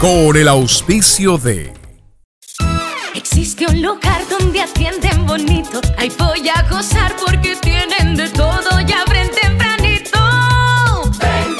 con el auspicio de... Existe un lugar donde atienden bonito. Ahí voy a gozar porque tienen de todo y abren tempranito. Ven,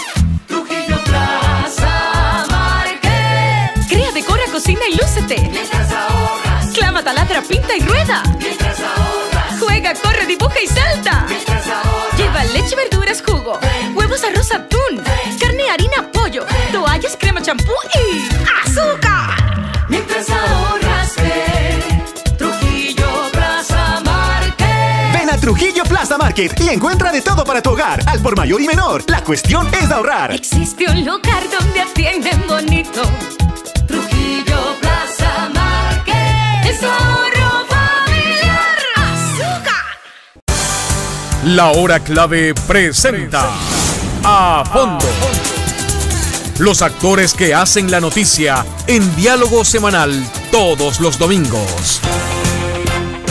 Trujillo Plaza Market. Crea, decora, cocina y lúcete. Mientras ahorras. Clama, taladra, pinta y rueda. Mientras ahorras. Juega, corre, dibuja y salta. Mientras ahorras. Lleva leche, verduras, jugo. Huevos, arroz, atún. Carne, harina, pollo. Toallas, crema, champú y azúcar. Mientras ahorras, ven, Trujillo Plaza Market. Ven a Trujillo Plaza Market y encuentra de todo para tu hogar, al por mayor y menor. La cuestión es ahorrar. Existe un lugar donde atienden bonito. Trujillo Plaza Market. Es ahorro familiar. ¡Azúcar! La Hora Clave presenta A Fondo. Los actores que hacen la noticia en diálogo semanal todos los domingos.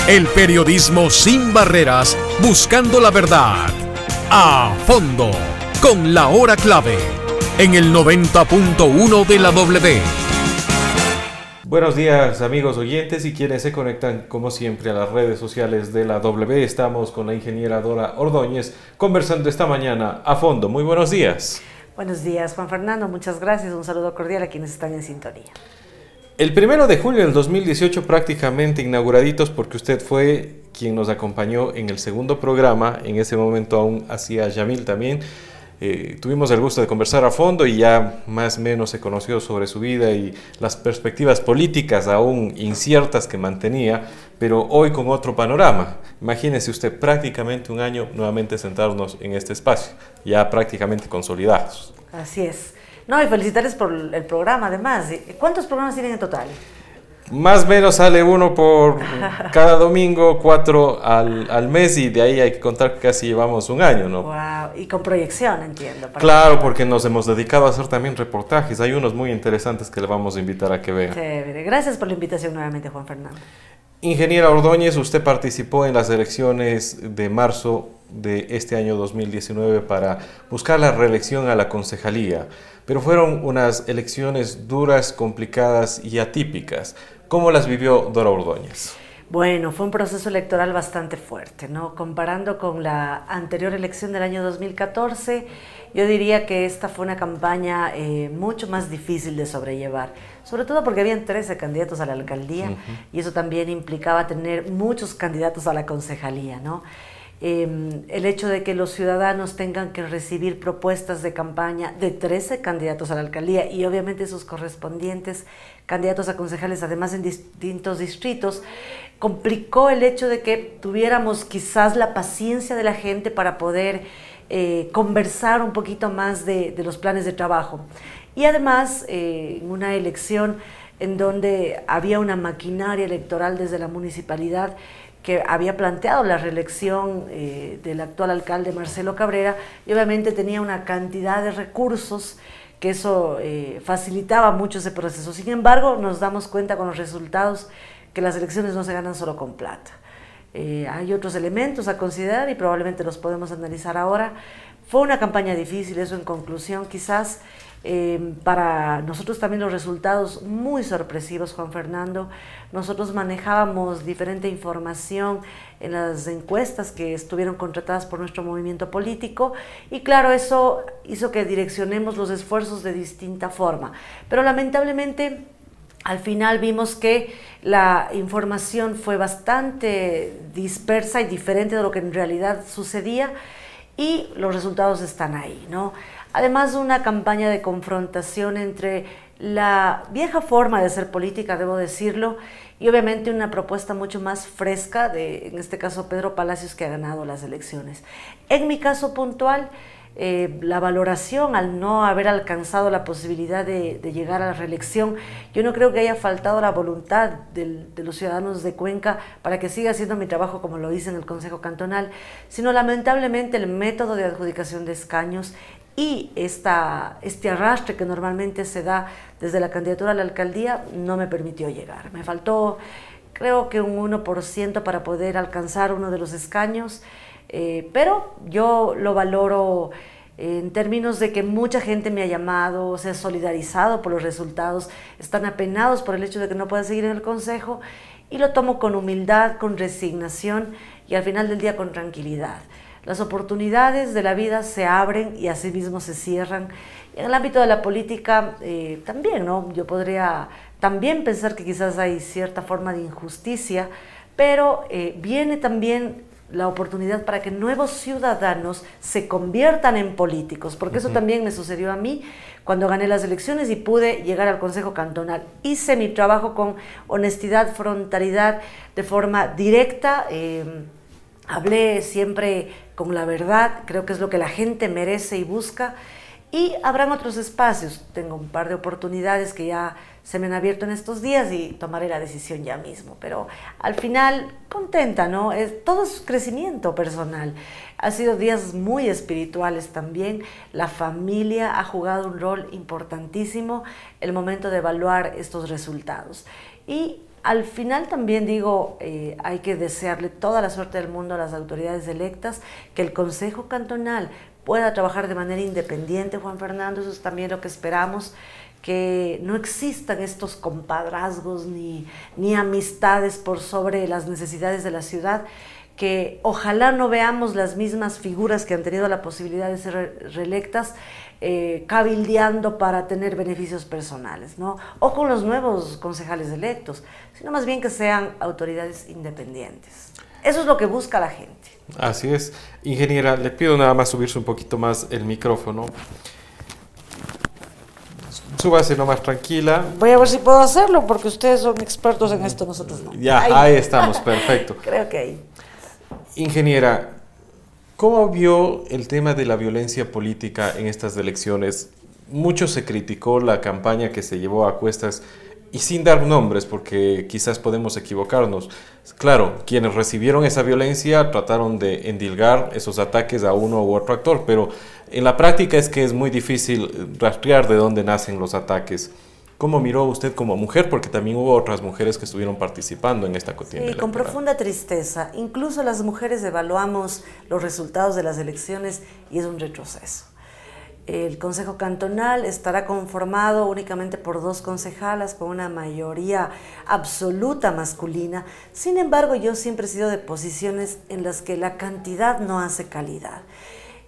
El periodismo sin barreras, buscando la verdad. A Fondo, con La Hora Clave, en el 90.1 de la W. Buenos días, amigos oyentes y quienes se conectan como siempre a las redes sociales de la W. Estamos con la ingeniera Dora Ordóñez conversando esta mañana a fondo. Muy buenos días. Buenos días, Juan Fernando. Muchas gracias. Un saludo cordial a quienes están en sintonía. El 1 de julio del 2018 prácticamente inauguraditos, porque usted fue quien nos acompañó en el segundo programa. En ese momento aún hacía Yamil también. Tuvimos el gusto de conversar a fondo y ya más o menos se conoció sobre su vida y las perspectivas políticas aún inciertas que mantenía, pero hoy con otro panorama. Imagínese usted, prácticamente un año nuevamente sentarnos en este espacio, ya prácticamente consolidados. Así es. No, y felicitarles por el programa además. ¿Cuántos programas tienen en total? Más o menos sale uno por cada domingo, 4 al mes, y de ahí hay que contar que casi llevamos un año, ¿no? Wow, y con proyección, entiendo. Claro, porque nos hemos dedicado a hacer también reportajes. Hay unos muy interesantes que le vamos a invitar a que vean. Chévere. Gracias por la invitación nuevamente, Juan Fernando. Ingeniera Ordóñez, usted participó en las elecciones de marzo de este año 2019 para buscar la reelección a la concejalía, pero fueron unas elecciones duras, complicadas y atípicas. ¿Cómo las vivió Dora Ordóñez? Bueno, fue un proceso electoral bastante fuerte, ¿no? Comparando con la anterior elección del año 2014, yo diría que esta fue una campaña mucho más difícil de sobrellevar, sobre todo porque habían 13 candidatos a la alcaldía y eso también implicaba tener muchos candidatos a la concejalía, ¿no? El hecho de que los ciudadanos tengan que recibir propuestas de campaña de 13 candidatos a la alcaldía y obviamente sus correspondientes candidatos a concejales, además en distintos distritos, complicó el hecho de que tuviéramos quizás la paciencia de la gente para poder conversar un poquito más de los planes de trabajo. Y además, en una elección en donde había una maquinaria electoral desde la municipalidad que había planteado la reelección del actual alcalde Marcelo Cabrera, y obviamente tenía una cantidad de recursos que eso facilitaba mucho ese proceso. Sin embargo, nos damos cuenta con los resultados que las elecciones no se ganan solo con plata. Hay otros elementos a considerar y probablemente los podemos analizar ahora. Fue una campaña difícil, eso en conclusión quizás. Para nosotros también los resultados muy sorpresivos, Juan Fernando. Nosotros manejábamos diferente información en las encuestas que estuvieron contratadas por nuestro movimiento político y claro, eso hizo que direccionemos los esfuerzos de distinta forma, pero lamentablemente al final vimos que la información fue bastante dispersa y diferente de lo que en realidad sucedía y los resultados están ahí, ¿no? Además de una campaña de confrontación entre la vieja forma de hacer política, debo decirlo, y obviamente una propuesta mucho más fresca de, en este caso, Pedro Palacios, que ha ganado las elecciones. En mi caso puntual, la valoración al no haber alcanzado la posibilidad de llegar a la reelección, yo no creo que haya faltado la voluntad de los ciudadanos de Cuenca para que siga haciendo mi trabajo como lo hice en el Consejo Cantonal, sino lamentablemente el método de adjudicación de escaños y este arrastre que normalmente se da desde la candidatura a la alcaldía no me permitió llegar. Me faltó, creo que un 1% para poder alcanzar uno de los escaños, pero yo lo valoro en términos de que mucha gente me ha llamado, se ha solidarizado por los resultados, están apenados por el hecho de que no pueda seguir en el consejo, y lo tomo con humildad, con resignación y al final del día con tranquilidad. Las oportunidades de la vida se abren y así mismo se cierran. En el ámbito de la política también, ¿no? Yo podría también pensar que quizás hay cierta forma de injusticia, pero viene también la oportunidad para que nuevos ciudadanos se conviertan en políticos, porque eso también me sucedió a mí cuando gané las elecciones y pude llegar al Consejo Cantonal. Hice mi trabajo con honestidad, frontalidad, de forma directa, hablé siempre con la verdad, creo que es lo que la gente merece y busca, y habrán otros espacios. Tengo un par de oportunidades que ya se me han abierto en estos días y tomaré la decisión ya mismo, pero al final contenta, ¿no? Todo es crecimiento personal. Ha sido días muy espirituales también. La familia ha jugado un rol importantísimo el momento de evaluar estos resultados. Y al final también digo, hay que desearle toda la suerte del mundo a las autoridades electas, que el Consejo Cantonal pueda trabajar de manera independiente, Juan Fernando, eso es también lo que esperamos, que no existan estos compadrazgos ni amistades por sobre las necesidades de la ciudad, que ojalá no veamos las mismas figuras que han tenido la posibilidad de ser reelectas cabildeando para tener beneficios personales, ¿no? O con los nuevos concejales electos, sino más bien que sean autoridades independientes. Eso es lo que busca la gente. Así es. Ingeniera, le pido nada más subirse un poquito más el micrófono. Súbase nomás tranquila. Voy a ver si puedo hacerlo, porque ustedes son expertos en esto, nosotros no. Ya, ahí estamos, perfecto. Creo que ahí. Ingeniera, ¿cómo vio el tema de la violencia política en estas elecciones? Mucho se criticó la campaña que se llevó a cuestas, y sin dar nombres, porque quizás podemos equivocarnos. Claro, quienes recibieron esa violencia trataron de endilgar esos ataques a uno u otro actor, pero en la práctica es que es muy difícil rastrear de dónde nacen los ataques. ¿Cómo miró usted como mujer? Porque también hubo otras mujeres que estuvieron participando en esta contienda electoral. Con profunda tristeza. Incluso las mujeres evaluamos los resultados de las elecciones y es un retroceso. El Consejo Cantonal estará conformado únicamente por 2 concejalas con una mayoría absoluta masculina. Sin embargo, yo siempre he sido de posiciones en las que la cantidad no hace calidad.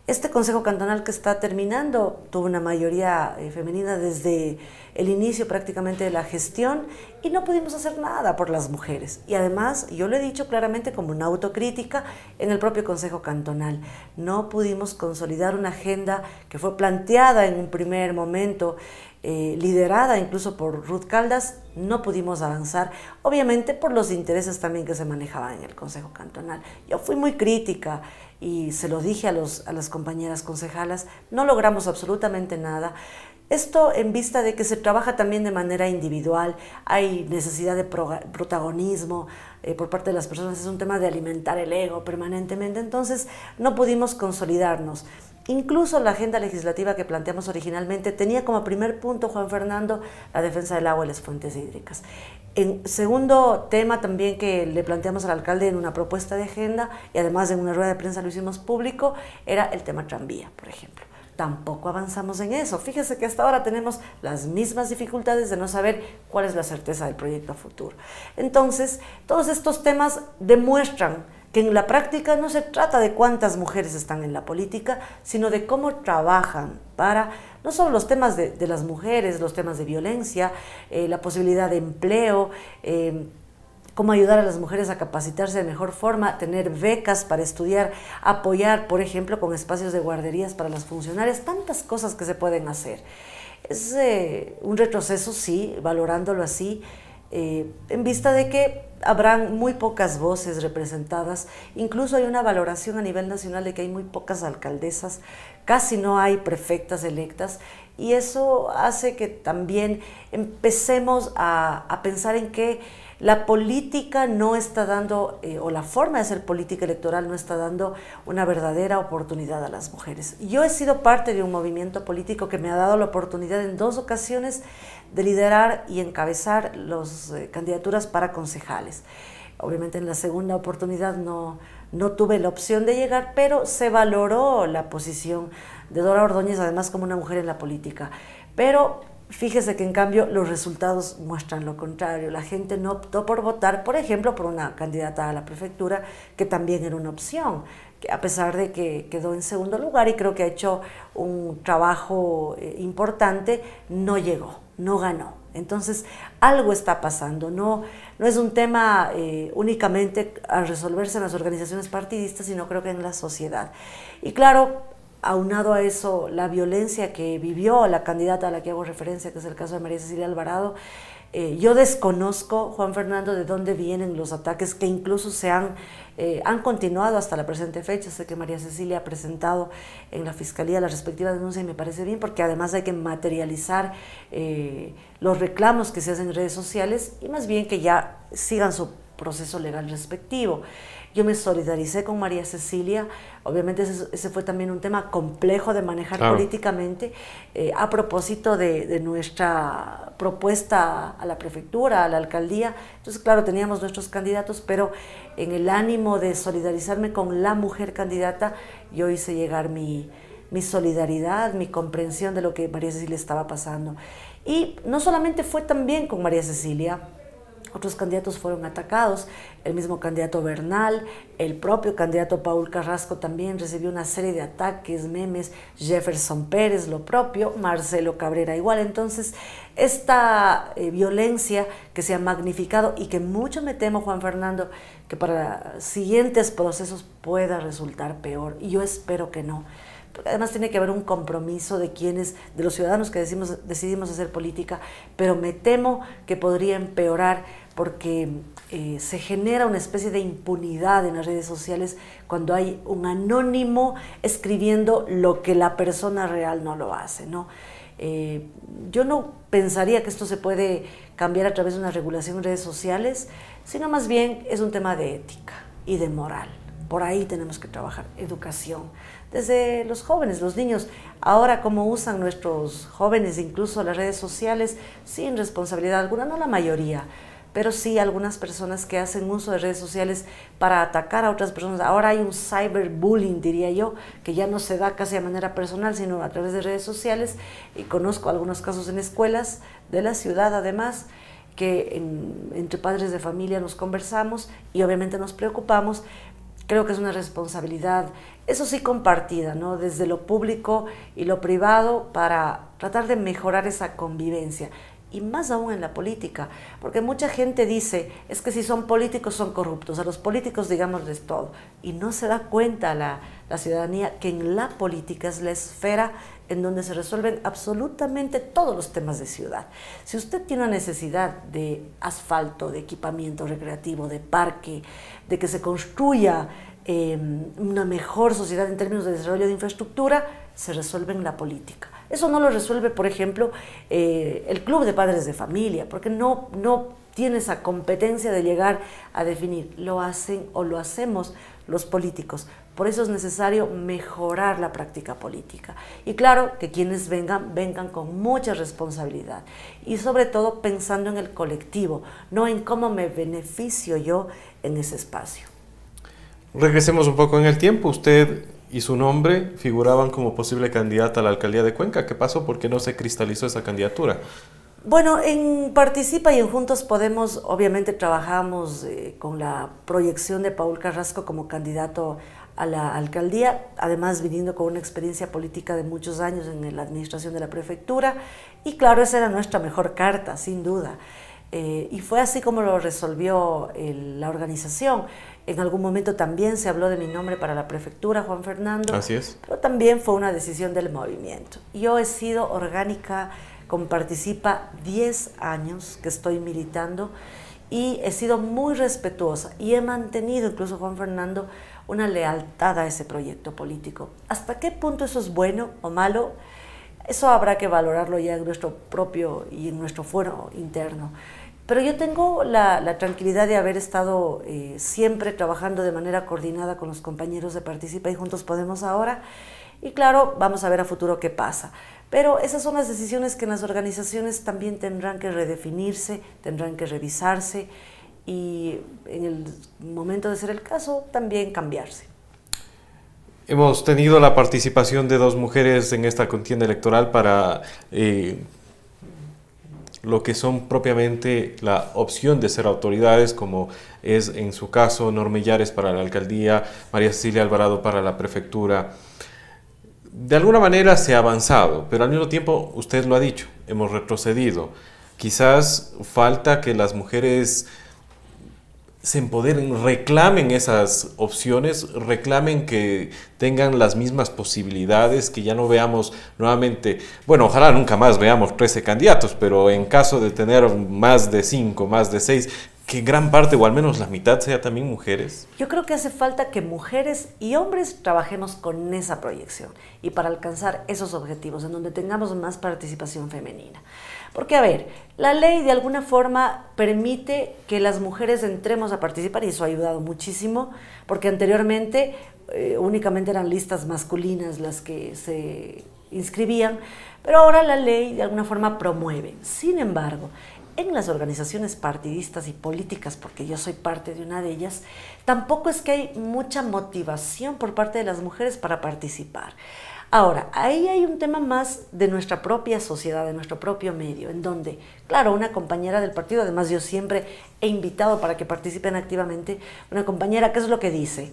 Este Consejo Cantonal que está terminando tuvo una mayoría femenina desde el inicio prácticamente de la gestión y no pudimos hacer nada por las mujeres. Y además, yo lo he dicho claramente como una autocrítica en el propio Consejo Cantonal, no pudimos consolidar una agenda que fue planteada en un primer momento, liderada incluso por Ruth Caldas, no pudimos avanzar, obviamente por los intereses también que se manejaban en el Consejo Cantonal. Yo fui muy crítica y se lo dije a las compañeras concejalas, no logramos absolutamente nada. Esto en vista de que se trabaja también de manera individual, hay necesidad de protagonismo por parte de las personas, es un tema de alimentar el ego permanentemente, entonces no pudimos consolidarnos. Incluso la agenda legislativa que planteamos originalmente tenía como primer punto, Juan Fernando, la defensa del agua y las fuentes hídricas. En segundo tema también que le planteamos al alcalde en una propuesta de agenda, y además en una rueda de prensa lo hicimos público, era el tema tranvía, por ejemplo. Tampoco avanzamos en eso. Fíjese que hasta ahora tenemos las mismas dificultades de no saber cuál es la certeza del proyecto a futuro. Entonces, todos estos temas demuestran que en la práctica no se trata de cuántas mujeres están en la política, sino de cómo trabajan para no solo los temas de las mujeres, los temas de violencia, la posibilidad de empleo, cómo ayudar a las mujeres a capacitarse de mejor forma, tener becas para estudiar, apoyar, por ejemplo, con espacios de guarderías para las funcionarias, tantas cosas que se pueden hacer. Es un retroceso, sí, valorándolo así, en vista de que habrán muy pocas voces representadas, incluso hay una valoración a nivel nacional de que hay muy pocas alcaldesas, casi no hay prefectas electas, y eso hace que también empecemos a pensar en que la política no está dando, o la forma de hacer política electoral no está dando una verdadera oportunidad a las mujeres. Yo he sido parte de un movimiento político que me ha dado la oportunidad en 2 ocasiones de liderar y encabezar las candidaturas para concejales. Obviamente en la segunda oportunidad no no tuve la opción de llegar, pero se valoró la posición de Dora Ordóñez, además como una mujer en la política. Pero fíjese que en cambio los resultados muestran lo contrario. La gente no optó por votar, por ejemplo, por una candidata a la prefectura, que también era una opción, que a pesar de que quedó en segundo lugar y creo que ha hecho un trabajo importante, no llegó, no ganó. Entonces, algo está pasando, no es un tema únicamente a resolverse en las organizaciones partidistas, sino creo que en la sociedad. Y claro, aunado a eso, la violencia que vivió la candidata a la que hago referencia, que es el caso de María Cecilia Alvarado, yo desconozco, Juan Fernando, de dónde vienen los ataques que incluso han continuado hasta la presente fecha. Sé que María Cecilia ha presentado en la Fiscalía la respectiva denuncia y me parece bien, porque además hay que materializar los reclamos que se hacen en redes sociales y más bien que ya sigan su proceso legal respectivo. Yo me solidaricé con María Cecilia, obviamente ese fue también un tema complejo de manejar políticamente, a propósito de nuestra propuesta a la prefectura, a la alcaldía. Entonces, claro, teníamos nuestros candidatos, pero en el ánimo de solidarizarme con la mujer candidata, yo hice llegar mi solidaridad, mi comprensión de lo que María Cecilia estaba pasando. Y no solamente fue también con María Cecilia, otros candidatos fueron atacados, el mismo candidato Bernal, el propio candidato Paul Carrasco también recibió una serie de ataques, memes, Jefferson Pérez lo propio, Marcelo Cabrera igual. Entonces, esta violencia que se ha magnificado y que mucho me temo, Juan Fernando, que para siguientes procesos pueda resultar peor, y yo espero que no. Porque además tiene que haber un compromiso de los ciudadanos que decidimos hacer política, pero me temo que podría empeorar porque se genera una especie de impunidad en las redes sociales cuando hay un anónimo escribiendo lo que la persona real no lo hace, ¿no? Yo no pensaría que esto se puede cambiar a través de una regulación en redes sociales, sino más bien es un tema de ética y de moral. Por ahí tenemos que trabajar, educación. Desde los jóvenes, los niños, ahora cómo usan nuestros jóvenes incluso las redes sociales sin responsabilidad alguna, no la mayoría, pero sí algunas personas que hacen uso de redes sociales para atacar a otras personas. Ahora hay un cyberbullying, diría yo, que ya no se da casi de manera personal, sino a través de redes sociales, y conozco algunos casos en escuelas de la ciudad además, que entre padres de familia nos conversamos y obviamente nos preocupamos. Creo que es una responsabilidad, eso sí, compartida, ¿no? Desde lo público y lo privado, para tratar de mejorar esa convivencia. Y más aún en la política, porque mucha gente dice, es que si son políticos son corruptos, a los políticos digámosles todo. Y no se da cuenta la ciudadanía que en la política es la esfera en donde se resuelven absolutamente todos los temas de ciudad. Si usted tiene una necesidad de asfalto, de equipamiento recreativo, de parque, de que se construya una mejor sociedad en términos de desarrollo de infraestructura, se resuelve en la política. Eso no lo resuelve, por ejemplo, el Club de Padres de Familia, porque no tiene esa competencia de llegar a definir. Lo hacen o lo hacemos los políticos. Por eso es necesario mejorar la práctica política. Y claro, que quienes vengan con mucha responsabilidad. Y sobre todo pensando en el colectivo, no en cómo me beneficio yo en ese espacio. Regresemos un poco en el tiempo. Usted y su nombre figuraban como posible candidata a la alcaldía de Cuenca. ¿Qué pasó? ¿Por qué no se cristalizó esa candidatura? Bueno, en Participa y en Juntos Podemos obviamente trabajamos con la proyección de Paul Carrasco como candidato a la alcaldía, además viniendo con una experiencia política de muchos años en la administración de la prefectura, y claro, esa era nuestra mejor carta, sin duda. Y fue así como lo resolvió la organización. En algún momento también se habló de mi nombre para la prefectura, Juan Fernando. Así es. Pero también fue una decisión del movimiento. Yo he sido orgánica con Participa 10 años que estoy militando y he sido muy respetuosa y he mantenido, incluso Juan Fernando, una lealtad a ese proyecto político. ¿Hasta qué punto eso es bueno o malo? Eso habrá que valorarlo ya en nuestro propio y en nuestro fuero interno. Pero yo tengo la tranquilidad de haber estado siempre trabajando de manera coordinada con los compañeros de Participa y Juntos Podemos ahora. Y claro, vamos a ver a futuro qué pasa. Pero esas son las decisiones que en las organizaciones también tendrán que redefinirse, tendrán que revisarse. y en el momento de ser el caso también cambiarse. Hemos tenido la participación de 2 mujeres en esta contienda electoral para lo que son propiamente la opción de ser autoridades, como es en su caso Norma Illares para la alcaldía, María Cecilia Alvarado para la prefectura. De alguna manera se ha avanzado, pero al mismo tiempo, usted lo ha dicho, hemos retrocedido. Quizás falta que las mujeres se empoderen, reclamen esas opciones, reclamen que tengan las mismas posibilidades, que ya no veamos nuevamente, bueno, ojalá nunca más veamos 13 candidatos, pero en caso de tener más de 5, más de 6, que gran parte o al menos la mitad sea también mujeres. Yo creo que hace falta que mujeres y hombres trabajemos con esa proyección y para alcanzar esos objetivos en donde tengamos más participación femenina. Porque, a ver, la ley de alguna forma permite que las mujeres entremos a participar y eso ha ayudado muchísimo, porque anteriormente únicamente eran listas masculinas las que se inscribían, pero ahora la ley de alguna forma promueve. Sin embargo, en las organizaciones partidistas y políticas, porque yo soy parte de una de ellas, tampoco es que hay mucha motivación por parte de las mujeres para participar. Ahora, ahí hay un tema más de nuestra propia sociedad, de nuestro propio medio, en donde, claro, una compañera del partido, además yo siempre he invitado para que participen activamente, una compañera, ¿qué es lo que dice?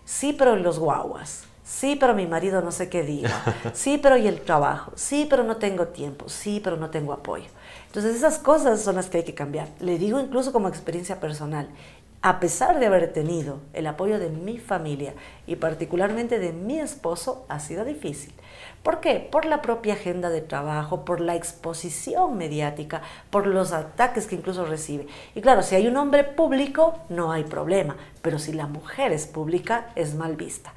Sí, pero los guaguas, sí, pero mi marido no sé qué diga, sí, pero y el trabajo, sí, pero no tengo tiempo, sí, pero no tengo apoyo. Entonces esas cosas son las que hay que cambiar. Le digo incluso como experiencia personal, a pesar de haber tenido el apoyo de mi familia y particularmente de mi esposo, ha sido difícil. ¿Por qué? Por la propia agenda de trabajo, por la exposición mediática, por los ataques que incluso recibe. Y claro, si hay un hombre público, no hay problema, pero si la mujer es pública, es mal vista.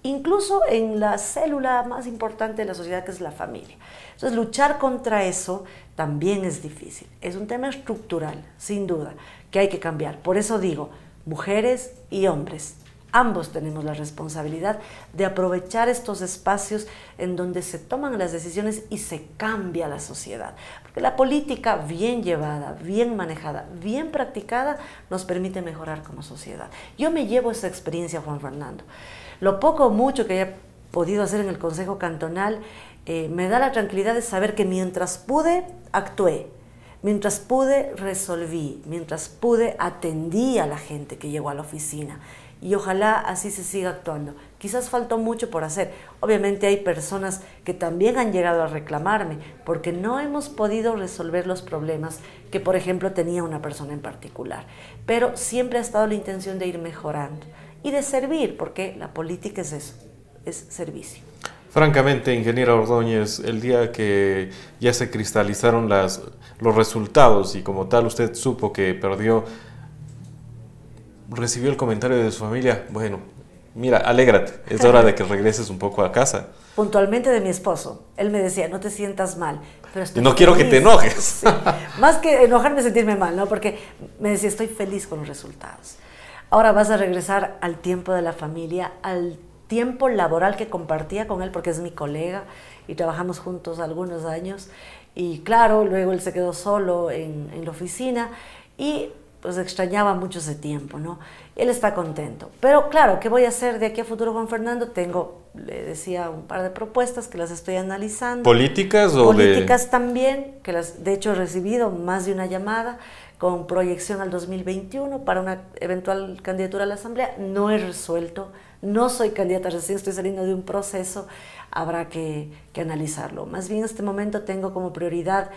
Incluso en la célula más importante de la sociedad, que es la familia. Entonces, luchar contra eso también es difícil. Es un tema estructural, sin duda, que hay que cambiar. Por eso digo, mujeres y hombres, ambos tenemos la responsabilidad de aprovechar estos espacios en donde se toman las decisiones y se cambia la sociedad. Porque la política bien llevada, bien manejada, bien practicada, nos permite mejorar como sociedad. Yo me llevo esa experiencia, Juan Fernando. Lo poco o mucho que haya podido hacer en el Consejo Cantonal me da la tranquilidad de saber que mientras pude, actué. Mientras pude, resolví. Mientras pude, atendí a la gente que llegó a la oficina. Y ojalá así se siga actuando. Quizás faltó mucho por hacer. Obviamente hay personas que también han llegado a reclamarme porque no hemos podido resolver los problemas que, por ejemplo, tenía una persona en particular. Pero siempre ha estado la intención de ir mejorando y de servir, porque la política es eso, es servicio. Francamente, ingeniera Ordóñez, el día que ya se cristalizaron los resultados y como tal usted supo que perdió, recibió el comentario de su familia, bueno, mira, alégrate, es hora de que regreses un poco a casa. Puntualmente de mi esposo, él me decía, no te sientas mal. Pero estoy no quiero que te enojes. Sí. Más que enojarme, sentirme mal, ¿no? Porque me decía, estoy feliz con los resultados. Ahora vas a regresar al tiempo de la familia, al tiempo laboral que compartía con él, porque es mi colega y trabajamos juntos algunos años. Y claro, luego él se quedó solo en la oficina y pues extrañaba mucho ese tiempo, ¿no? Él está contento. Pero claro, ¿qué voy a hacer de aquí a futuro, Juan Fernando? Tengo, le decía, un par de propuestas que las estoy analizando. ¿Políticas o políticas también, que de hecho he recibido más de una llamada con proyección al 2021 para una eventual candidatura a la Asamblea. No he resuelto, no soy candidata, recién estoy saliendo de un proceso, habrá que analizarlo. Más bien en este momento tengo como prioridad,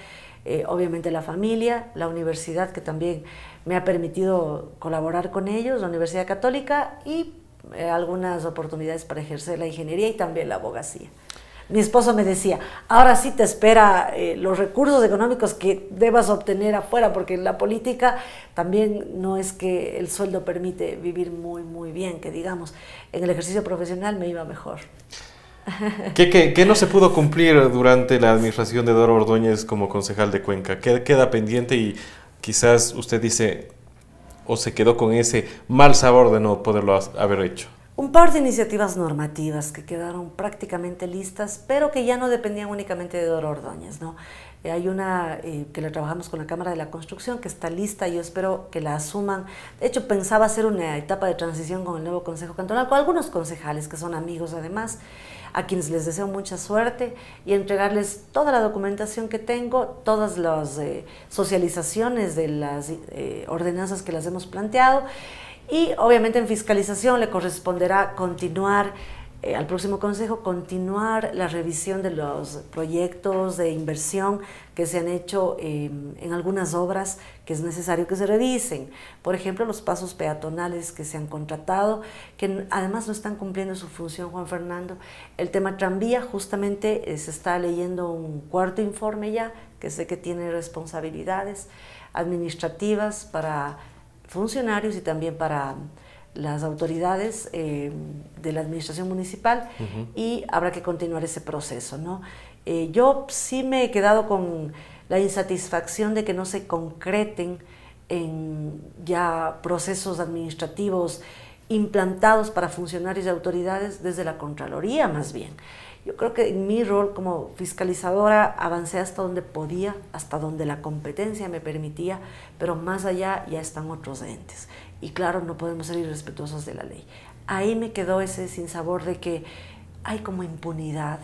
obviamente, la familia, la universidad, que también me ha permitido colaborar con ellos, la Universidad Católica, y algunas oportunidades para ejercer la ingeniería y también la abogacía. Mi esposo me decía, ahora sí te espera los recursos económicos que debas obtener afuera, porque en la política también no es que el sueldo permite vivir muy bien, que digamos, en el ejercicio profesional me iba mejor. ¿Qué no se pudo cumplir durante la administración de Doro Ordóñez como concejal de Cuenca? ¿Qué queda pendiente y quizás usted dice o se quedó con ese mal sabor de no poderlo haber hecho? Un par de iniciativas normativas que quedaron prácticamente listas, pero que ya no dependían únicamente de Dora Ordóñez, ¿no? Hay una que la trabajamos con la Cámara de la Construcción, que está lista, y yo espero que la asuman. De hecho, pensaba hacer una etapa de transición con el nuevo Consejo Cantonal, con algunos concejales que son amigos además, a quienes les deseo mucha suerte, y entregarles toda la documentación que tengo, todas las socializaciones de las ordenanzas que las hemos planteado, y obviamente en fiscalización le corresponderá continuar al próximo consejo, continuar la revisión de los proyectos de inversión que se han hecho en algunas obras que es necesario que se revisen. Por ejemplo, los pasos peatonales que se han contratado, que además no están cumpliendo su función, Juan Fernando. El tema tranvía, justamente se está leyendo un cuarto informe ya, que sé que tiene responsabilidades administrativas para funcionarios y también para las autoridades de la administración municipal, y habrá que continuar ese proceso, ¿no? Yo sí me he quedado con la insatisfacción de que no se concreten en ya procesos administrativos implantados para funcionarios y autoridades desde la Contraloría, más bien. Yo creo que en mi rol como fiscalizadora avancé hasta donde podía, hasta donde la competencia me permitía, pero más allá ya están otros entes. Y claro, no podemos ser irrespetuosos de la ley. Ahí me quedó ese sinsabor de que hay como impunidad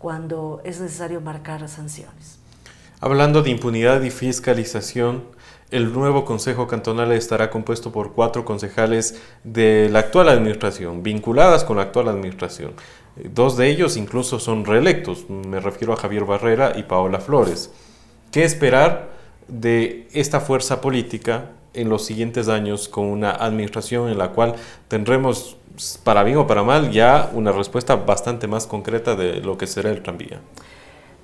cuando es necesario marcar sanciones. Hablando de impunidad y fiscalización, el nuevo Consejo Cantonal estará compuesto por 4 concejales de la actual administración, vinculadas con la actual administración. 2 de ellos incluso son reelectos, me refiero a Javier Barrera y Paola Flores. ¿Qué esperar de esta fuerza política en los siguientes años con una administración en la cual tendremos, para bien o para mal, ya una respuesta bastante más concreta de lo que será el tranvía?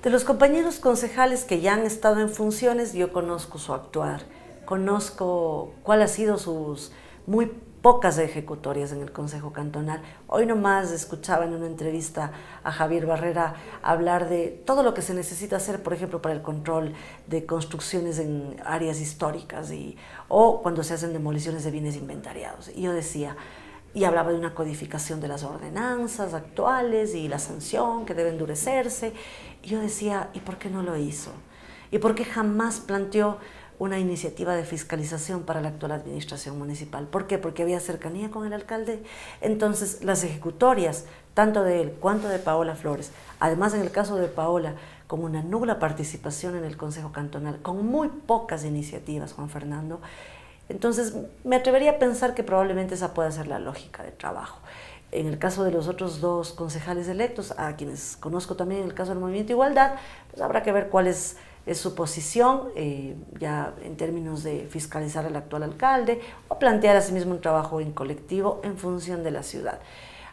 De los compañeros concejales que ya han estado en funciones, yo conozco su actuar, conozco cuál ha sido sus muy pocas ejecutorias en el Consejo Cantonal. Hoy nomás escuchaba en una entrevista a Javier Barrera hablar de todo lo que se necesita hacer, por ejemplo, para el control de construcciones en áreas históricas o cuando se hacen demoliciones de bienes inventariados. Y yo decía, y hablaba de una codificación de las ordenanzas actuales y la sanción que debe endurecerse. Y yo decía, ¿y por qué no lo hizo? ¿Y por qué jamás planteó una iniciativa de fiscalización para la actual administración municipal? ¿Por qué? Porque había cercanía con el alcalde. Entonces, las ejecutorias, tanto de él cuanto de Paola Flores, además en el caso de Paola, con una nula participación en el Consejo Cantonal, con muy pocas iniciativas, Juan Fernando, entonces me atrevería a pensar que probablemente esa pueda ser la lógica de trabajo. En el caso de los otros 2 concejales electos, a quienes conozco también en el caso del Movimiento Igualdad, pues habrá que ver cuál es su posición, ya en términos de fiscalizar al actual alcalde o plantear asimismo un trabajo en colectivo en función de la ciudad.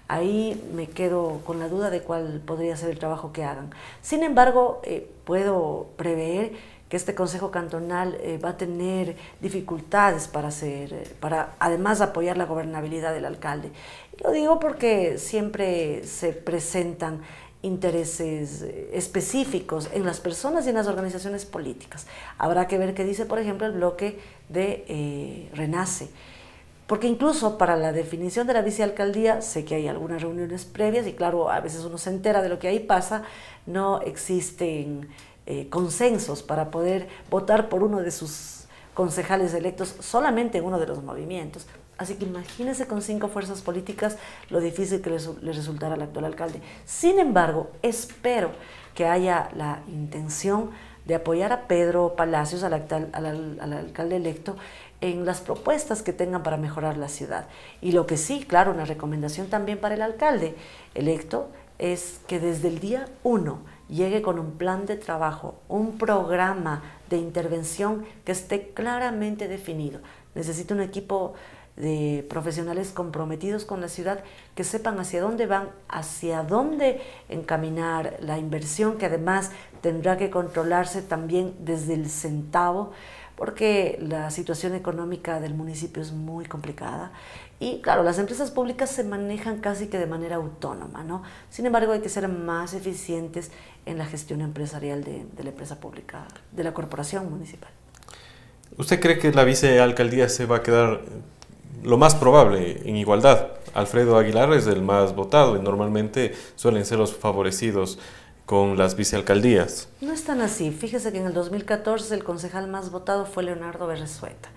Ahí me quedo con la duda de cuál podría ser el trabajo que hagan. Sin embargo, puedo prever que este Consejo Cantonal va a tener dificultades para además apoyar la gobernabilidad del alcalde. Y lo digo porque siempre se presentan intereses específicos en las personas y en las organizaciones políticas. Habrá que ver qué dice, por ejemplo, el bloque de Renace, porque incluso para la definición de la vicealcaldía sé que hay algunas reuniones previas y claro, a veces uno se entera de lo que ahí pasa, no existen consensos para poder votar por uno de sus concejales electos solamente en uno de los movimientos. Así que imagínense con 5 fuerzas políticas lo difícil que le resultará al actual alcalde. Sin embargo, espero que haya la intención de apoyar a Pedro Palacios, al alcalde electo, en las propuestas que tengan para mejorar la ciudad. Y lo que sí, claro, una recomendación también para el alcalde electo es que desde el día 1 llegue con un plan de trabajo, un programa de intervención que esté claramente definido. Necesita un equipo de profesionales comprometidos con la ciudad que sepan hacia dónde van, hacia dónde encaminar la inversión, que además tendrá que controlarse también desde el centavo, porque la situación económica del municipio es muy complicada. Y claro, las empresas públicas se manejan casi que de manera autónoma, ¿no? Sin embargo, hay que ser más eficientes en la gestión empresarial de la empresa pública, de la corporación municipal. ¿Usted cree que la vicealcaldía se va a quedar, lo más probable, en igualdad Alfredo Aguilar es el más votado y normalmente suelen ser los favorecidos con las vicealcaldías. No es tan así. Fíjese que en el 2014 el concejal más votado fue Leonardo Berresueta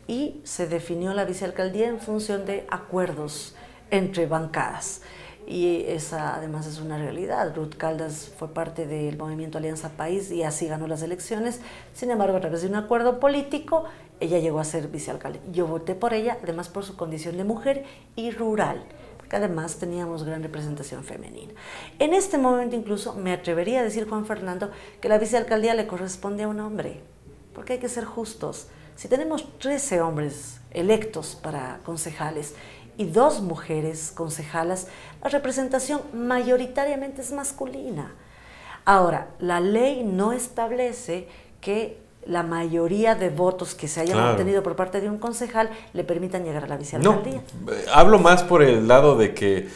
y se definió la vicealcaldía en función de acuerdos entre bancadas. Y esa además es una realidad. Ruth Caldas fue parte del movimiento Alianza País y así ganó las elecciones. Sin embargo, a través de un acuerdo político, ella llegó a ser vicealcalde. Yo voté por ella, además por su condición de mujer y rural, porque además teníamos gran representación femenina. En este momento incluso me atrevería a decir, Juan Fernando, que la vicealcaldía le corresponde a un hombre, porque hay que ser justos. Si tenemos 13 hombres electos para concejales y 2 mujeres concejalas, la representación mayoritariamente es masculina. Ahora, la ley no establece que la mayoría de votos que se hayan obtenido por parte de un concejal le permitan llegar a la vicealcaldía. No, hablo más por el lado de que,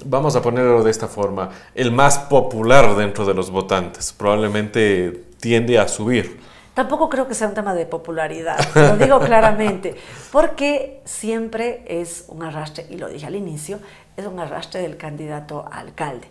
vamos a ponerlo de esta forma, el más popular dentro de los votantes probablemente tiende a subir. Tampoco creo que sea un tema de popularidad, lo digo claramente, porque siempre es un arrastre, y lo dije al inicio, es un arrastre del candidato a alcalde.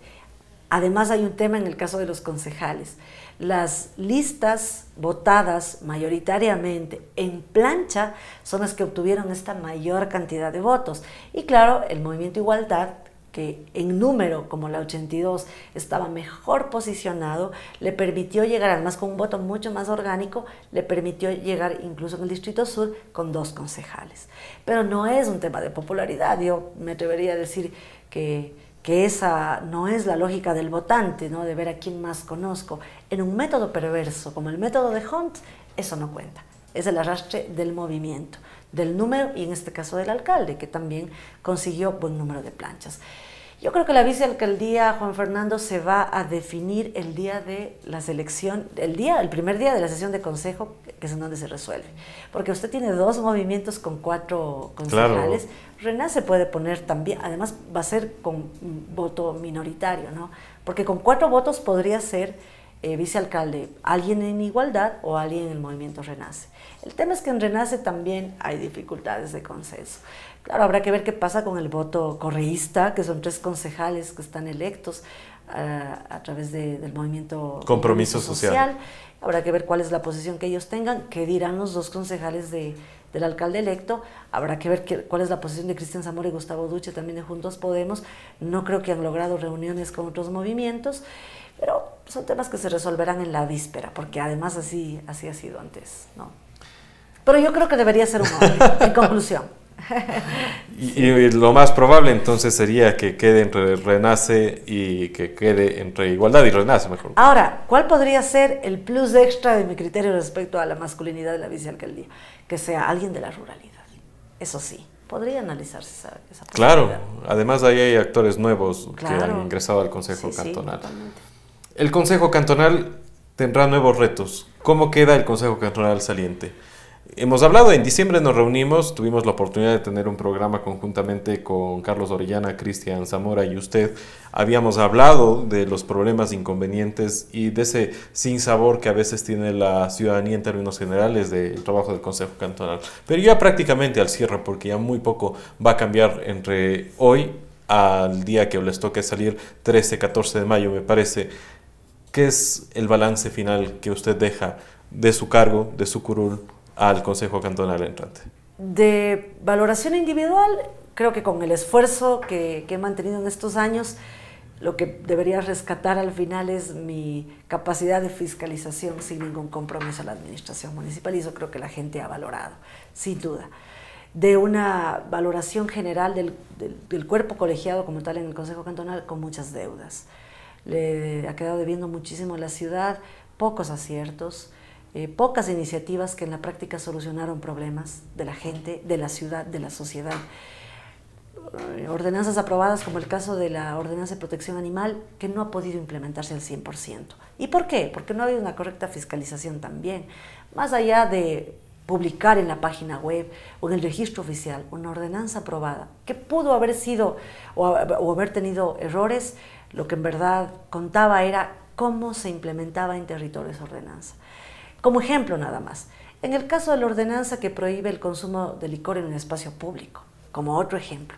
Además hay un tema en el caso de los concejales. Las listas votadas mayoritariamente en plancha son las que obtuvieron esta mayor cantidad de votos. Y claro, el Movimiento Igualdad, que en número, como la 82, estaba mejor posicionado, le permitió llegar, además con un voto mucho más orgánico, le permitió llegar incluso en el Distrito Sur con 2 concejales. Pero no es un tema de popularidad. Yo me atrevería a decir que esa no es la lógica del votante, ¿no? De ver a quién más conozco. En un método perverso como el método de Hunt, eso no cuenta. Es el arrastre del movimiento, del número y en este caso del alcalde, que también consiguió buen número de planchas. Yo creo que la vicealcaldía, Juan Fernando, se va a definir el día de las elecciones, el primer día de la sesión de consejo, que es en donde se resuelve. Porque usted tiene 2 movimientos con 4 concejales. Claro. Renace puede poner también, además va a ser con voto minoritario, ¿no? Porque con 4 votos podría ser vicealcalde alguien en Igualdad o alguien en el movimiento Renace. El tema es que en Renace también hay dificultades de consenso. Claro, habrá que ver qué pasa con el voto correísta, que son 3 concejales que están electos a través del movimiento Compromiso Social. Habrá que ver cuál es la posición que ellos tengan, qué dirán los 2 concejales del alcalde electo. Habrá que ver cuál es la posición de Cristian Zamora y Gustavo Duche, también de Juntos Podemos. No creo que han logrado reuniones con otros movimientos, pero son temas que se resolverán en la víspera, porque además así ha sido antes, ¿no? Pero yo creo que debería ser un hombre, en conclusión. Y lo más probable entonces sería que quede entre Renace y que quede entre Igualdad y Renace mejor. Ahora, ¿cuál podría ser el plus extra de mi criterio respecto a la masculinidad de la vicealcaldía? Que sea alguien de la ruralidad. Eso sí, podría analizarse esa posibilidad. Claro, además ahí hay actores nuevos que han ingresado al Consejo Cantonal. Sí, el Consejo Cantonal tendrá nuevos retos. ¿Cómo queda el Consejo Cantonal saliente? Hemos hablado, en diciembre nos reunimos, tuvimos la oportunidad de tener un programa conjuntamente con Carlos Orellana, Cristian Zamora y usted. Habíamos hablado de los problemas, inconvenientes y de ese sinsabor que a veces tiene la ciudadanía en términos generales del trabajo del Consejo Cantonal. Pero ya prácticamente al cierre, porque ya muy poco va a cambiar entre hoy al día que les toque salir, 13, 14 de mayo me parece. ¿Qué es el balance final que usted deja de su cargo, de su curul, al Consejo Cantonal entrante? De valoración individual, creo que con el esfuerzo que he mantenido en estos años, lo que debería rescatar al final es mi capacidad de fiscalización sin ningún compromiso a la administración municipal, y eso creo que la gente ha valorado, sin duda. De una valoración general del cuerpo colegiado como tal en el Consejo Cantonal, con muchas deudas. Le ha quedado debiendo muchísimo a la ciudad, pocos aciertos, pocas iniciativas que en la práctica solucionaron problemas de la gente, de la ciudad, de la sociedad. Ordenanzas aprobadas como el caso de la Ordenanza de Protección Animal, que no ha podido implementarse al 100%. ¿Y por qué? Porque no ha habido una correcta fiscalización también. Más allá de publicar en la página web o en el registro oficial una ordenanza aprobada, que pudo haber sido o haber tenido errores, lo que en verdad contaba era cómo se implementaba en territorio esa ordenanza. Como ejemplo nada más, en el caso de la ordenanza que prohíbe el consumo de licor en un espacio público, como otro ejemplo.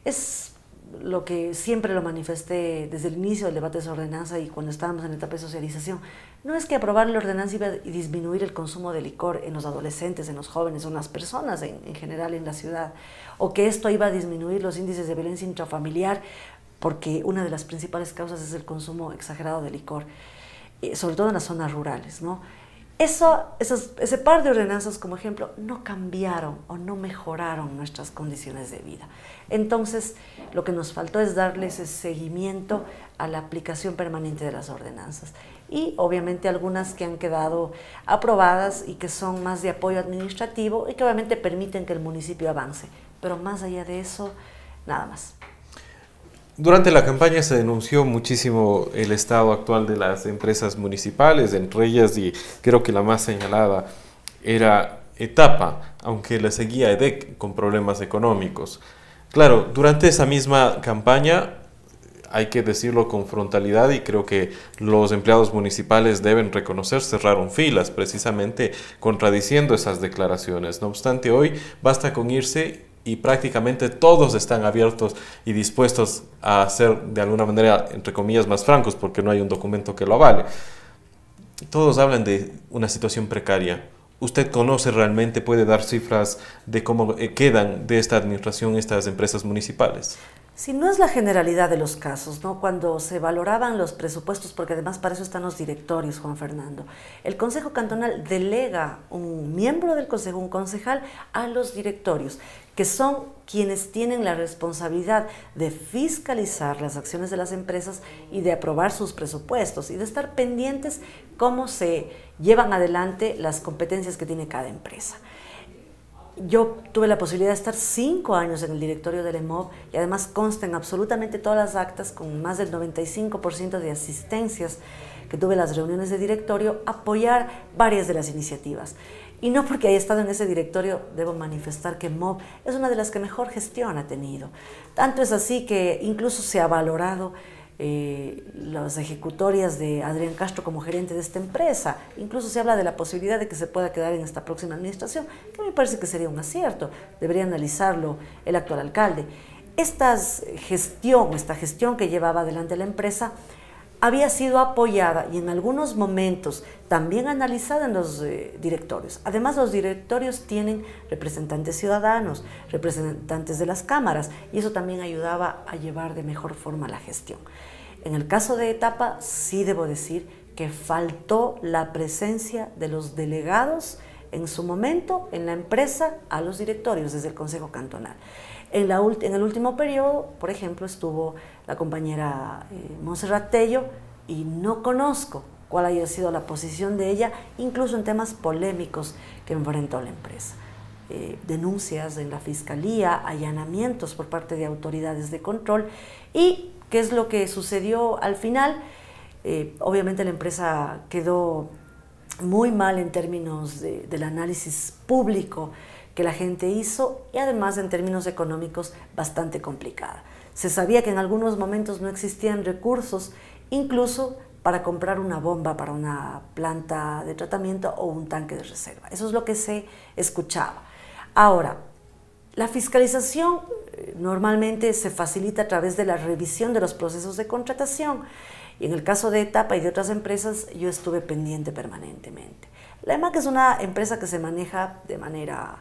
Es lo que siempre lo manifesté desde el inicio del debate de ordenanza y cuando estábamos en la etapa de socialización. No es que aprobar la ordenanza iba a disminuir el consumo de licor en los adolescentes, en los jóvenes, o en las personas en general en la ciudad, o que esto iba a disminuir los índices de violencia intrafamiliar, porque una de las principales causas es el consumo exagerado de licor, sobre todo en las zonas rurales, ¿no? Ese par de ordenanzas, como ejemplo, no cambiaron o no mejoraron nuestras condiciones de vida. Entonces, lo que nos faltó es darle ese seguimiento a la aplicación permanente de las ordenanzas. Y obviamente algunas que han quedado aprobadas y que son más de apoyo administrativo y que obviamente permiten que el municipio avance. Pero más allá de eso, nada más. Durante la campaña se denunció muchísimo el estado actual de las empresas municipales, entre ellas, y creo que la más señalada era Etapa, aunque le seguía EDEC con problemas económicos. Claro, durante esa misma campaña, hay que decirlo con frontalidad, y creo que los empleados municipales deben reconocer, cerraron filas precisamente contradiciendo esas declaraciones. No obstante, hoy basta con irse y prácticamente todos están abiertos y dispuestos a ser de alguna manera, entre comillas, más francos, porque no hay un documento que lo avale. Todos hablan de una situación precaria. ¿Usted conoce realmente, puede dar cifras de cómo quedan de esta administración estas empresas municipales? Si no es la generalidad de los casos, ¿no? Cuando se valoraban los presupuestos, porque además para eso están los directorios, Juan Fernando, el Consejo Cantonal delega un miembro del Consejo, un concejal, a los directorios, que son quienes tienen la responsabilidad de fiscalizar las acciones de las empresas y de aprobar sus presupuestos y de estar pendientes cómo se llevan adelante las competencias que tiene cada empresa. Yo tuve la posibilidad de estar 5 años en el directorio del EMOB y además constan absolutamente todas las actas con más del 95% de asistencias que tuve en las reuniones de directorio, apoyar varias de las iniciativas. Y no porque haya estado en ese directorio, debo manifestar que EMOB es una de las que mejor gestión ha tenido. Tanto es así que incluso se ha valorado las ejecutorias de Adrián Castro como gerente de esta empresa. Incluso se habla de la posibilidad de que se pueda quedar en esta próxima administración, que me parece que sería un acierto, debería analizarlo el actual alcalde. Esta gestión que llevaba adelante la empresa había sido apoyada y en algunos momentos también analizada en los directorios. Además, los directorios tienen representantes ciudadanos, representantes de las cámaras, y eso también ayudaba a llevar de mejor forma la gestión. En el caso de Etapa, sí debo decir que faltó la presencia de los delegados en su momento en la empresa a los directorios desde el Consejo Cantonal. En el último periodo, por ejemplo, estuvo la compañera Montserrat Tello y no conozco cuál haya sido la posición de ella, incluso en temas polémicos que enfrentó la empresa. Denuncias en la fiscalía, allanamientos por parte de autoridades de control. ¿Y qué es lo que sucedió al final? Obviamente la empresa quedó muy mal en términos del análisis público que la gente hizo y además en términos económicos bastante complicada. Se sabía que en algunos momentos no existían recursos, incluso para comprar una bomba para una planta de tratamiento o un tanque de reserva. Eso es lo que se escuchaba. Ahora, la fiscalización normalmente se facilita a través de la revisión de los procesos de contratación. Y en el caso de Etapa y de otras empresas, yo estuve pendiente permanentemente. La EMAC es una empresa que se maneja de manera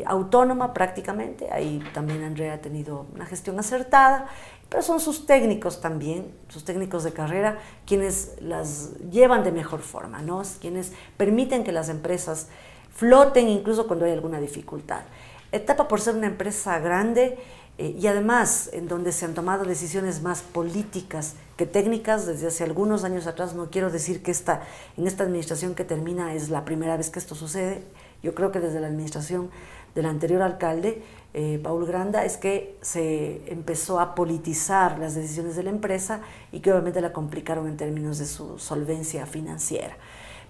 autónoma prácticamente. Ahí también Andrea ha tenido una gestión acertada, pero son sus técnicos también, sus técnicos de carrera, quienes las llevan de mejor forma, ¿no? Quienes permiten que las empresas floten incluso cuando hay alguna dificultad. Etapa, por ser una empresa grande y además en donde se han tomado decisiones más políticas que técnicas desde hace algunos años atrás, no quiero decir que en esta administración que termina es la primera vez que esto sucede. Yo creo que desde la administración del anterior alcalde, Paul Granda, es que se empezó a politizar las decisiones de la empresa y que obviamente la complicaron en términos de su solvencia financiera.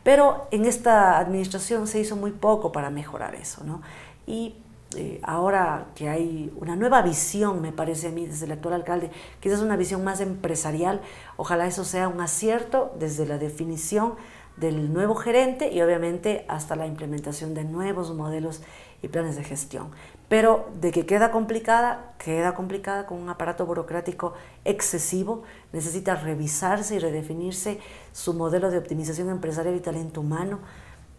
Pero en esta administración se hizo muy poco para mejorar eso, ¿no? Y ahora que hay una nueva visión, me parece a mí, desde el actual alcalde, quizás una visión más empresarial, ojalá eso sea un acierto desde la definición del nuevo gerente y obviamente hasta la implementación de nuevos modelos y planes de gestión. Pero de que queda complicada con un aparato burocrático excesivo, necesita revisarse y redefinirse su modelo de optimización empresarial y talento humano.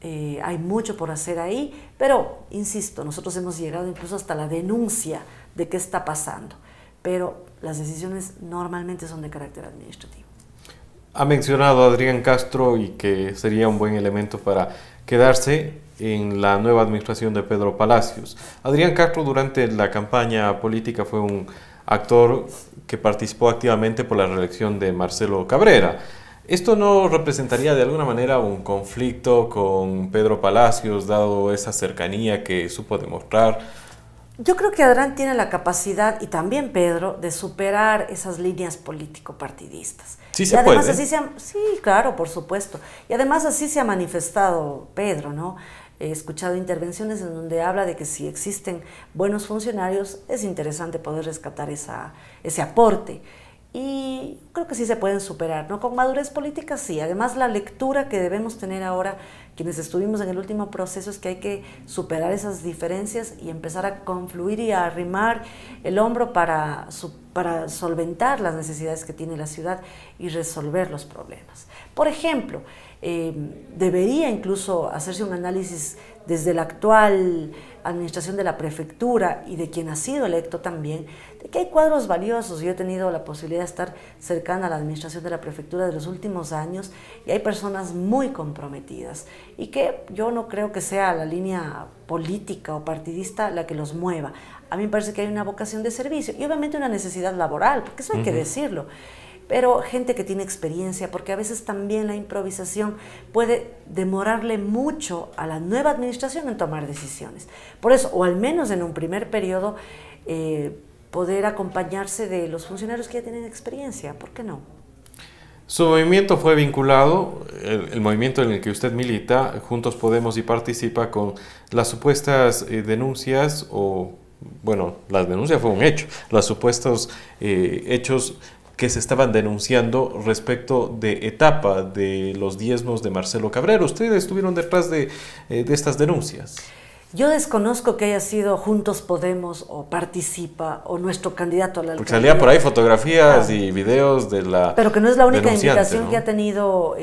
Hay mucho por hacer ahí, pero insisto, nosotros hemos llegado incluso hasta la denuncia de qué está pasando, pero las decisiones normalmente son de carácter administrativo. Ha mencionado a Adrián Castro y que sería un buen elemento para quedarse en la nueva administración de Pedro Palacios. Adrián Castro durante la campaña política fue un actor que participó activamente por la reelección de Marcelo Cabrera. ¿Esto no representaría de alguna manera un conflicto con Pedro Palacios, dado esa cercanía que supo demostrar? Yo creo que Adrián tiene la capacidad, y también Pedro, de superar esas líneas político-partidistas. Sí se puede. Sí, claro, por supuesto. Y además así se ha manifestado Pedro, ¿no? He escuchado intervenciones en donde habla de que si existen buenos funcionarios, es interesante poder rescatar ese aporte. Y creo que sí se pueden superar, ¿no? Con madurez política sí. Además, la lectura que debemos tener ahora, quienes estuvimos en el último proceso, es que hay que superar esas diferencias y empezar a confluir y a arrimar el hombro para solventar las necesidades que tiene la ciudad y resolver los problemas. Por ejemplo, debería incluso hacerse un análisis desde la actual administración de la prefectura y de quien ha sido electo también, de que hay cuadros valiosos. Yo he tenido la posibilidad de estar cercana a la administración de la prefectura de los últimos años y hay personas muy comprometidas y que yo no creo que sea la línea política o partidista la que los mueva. A mí me parece que hay una vocación de servicio y obviamente una necesidad laboral, porque eso hay que decirlo. Pero gente que tiene experiencia, porque a veces también la improvisación puede demorarle mucho a la nueva administración en tomar decisiones. Por eso, o al menos en un primer periodo, poder acompañarse de los funcionarios que ya tienen experiencia, ¿por qué no? Su movimiento fue vinculado, el movimiento en el que usted milita, Juntos Podemos, y participa con las supuestas denuncias, o bueno, la denuncia fue un hecho, los supuestos hechos que se estaban denunciando respecto de etapa de los diezmos de Marcelo Cabrera. ¿Ustedes estuvieron detrás de estas denuncias? Yo desconozco que haya sido Juntos Podemos o Participa o nuestro candidato a la alcaldía. Porque salía por ahí fotografías y videos de la Pero que no es la única invitación, ¿no?, que ha tenido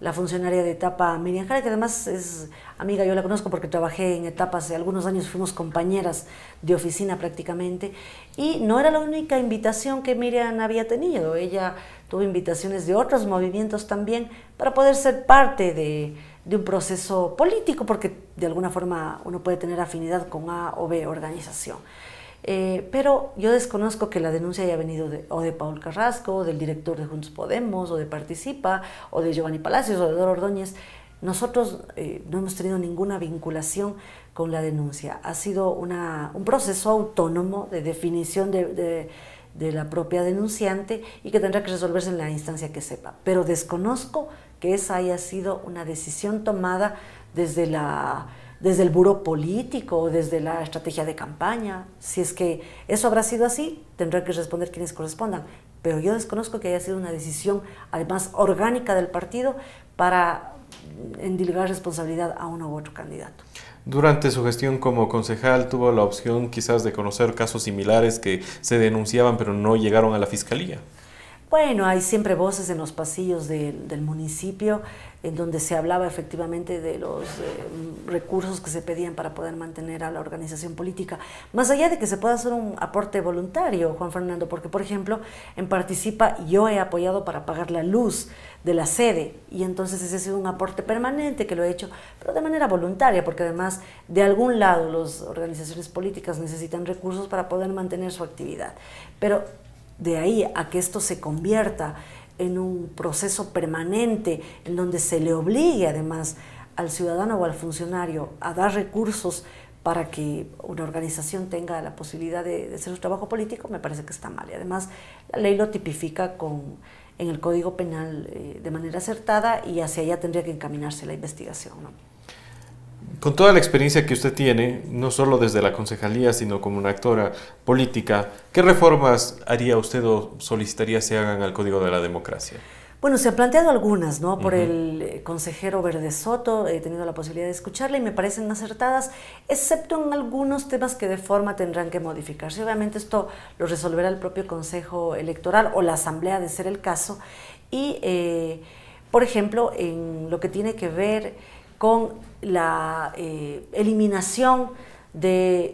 la funcionaria de etapa Miriam Jara, que además es amiga, yo la conozco porque trabajé en etapa hace algunos años, fuimos compañeras de oficina prácticamente, y no era la única invitación que Miriam había tenido. Ella tuvo invitaciones de otros movimientos también para poder ser parte de un proceso político, porque de alguna forma uno puede tener afinidad con A o B organización. Pero yo desconozco que la denuncia haya venido de Paul Carrasco, o del director de Juntos Podemos, o de Participa, o de Giovanni Palacios, o de Dora Ordóñez. Nosotros no hemos tenido ninguna vinculación con la denuncia. Ha sido un proceso autónomo de definición de la propia denunciante y que tendrá que resolverse en la instancia que sepa. Pero desconozco que esa haya sido una decisión tomada desde el buró político o desde la estrategia de campaña. Si es que eso habrá sido así, tendrán que responder quienes correspondan. Pero yo desconozco que haya sido una decisión, además orgánica del partido, para endilgar responsabilidad a uno u otro candidato. Durante su gestión como concejal, ¿tuvo la opción quizás de conocer casos similares que se denunciaban pero no llegaron a la fiscalía? Bueno, hay siempre voces en los pasillos del municipio en donde se hablaba efectivamente de los recursos que se pedían para poder mantener a la organización política, más allá de que se pueda hacer un aporte voluntario, Juan Fernando, porque por ejemplo en Participa yo he apoyado para pagar la luz de la sede y entonces ese ha sido un aporte permanente que lo he hecho, pero de manera voluntaria, porque además de algún lado las organizaciones políticas necesitan recursos para poder mantener su actividad, pero de ahí a que esto se convierta en un proceso permanente en donde se le obligue además al ciudadano o al funcionario a dar recursos para que una organización tenga la posibilidad de hacer su trabajo político, me parece que está mal. Y además la ley lo tipifica en el Código Penal de manera acertada y hacia allá tendría que encaminarse la investigación, ¿no? Con toda la experiencia que usted tiene, no solo desde la concejalía, sino como una actora política, ¿qué reformas haría usted o solicitaría se hagan al Código de la Democracia? Bueno, se han planteado algunas, ¿no? Por el consejero Verde Soto, he tenido la posibilidad de escucharle y me parecen acertadas, excepto en algunos temas que de forma tendrán que modificarse. Obviamente esto lo resolverá el propio Consejo Electoral o la Asamblea, de ser el caso. Y, por ejemplo, en lo que tiene que ver con la eliminación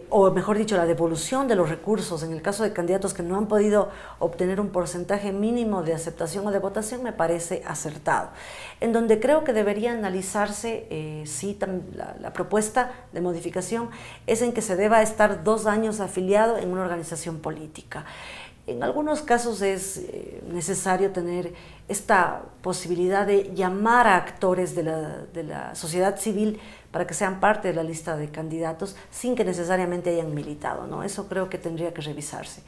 o mejor dicho, la devolución de los recursos en el caso de candidatos que no han podido obtener un porcentaje mínimo de aceptación o de votación, me parece acertado. En donde creo que debería analizarse, sí, la propuesta de modificación es en que se deba estar 2 años afiliado en una organización política. En algunos casos es necesario tener esta posibilidad de llamar a actores de la sociedad civil para que sean parte de la lista de candidatos sin que necesariamente hayan militado, ¿no? Eso creo que tendría que revisarse.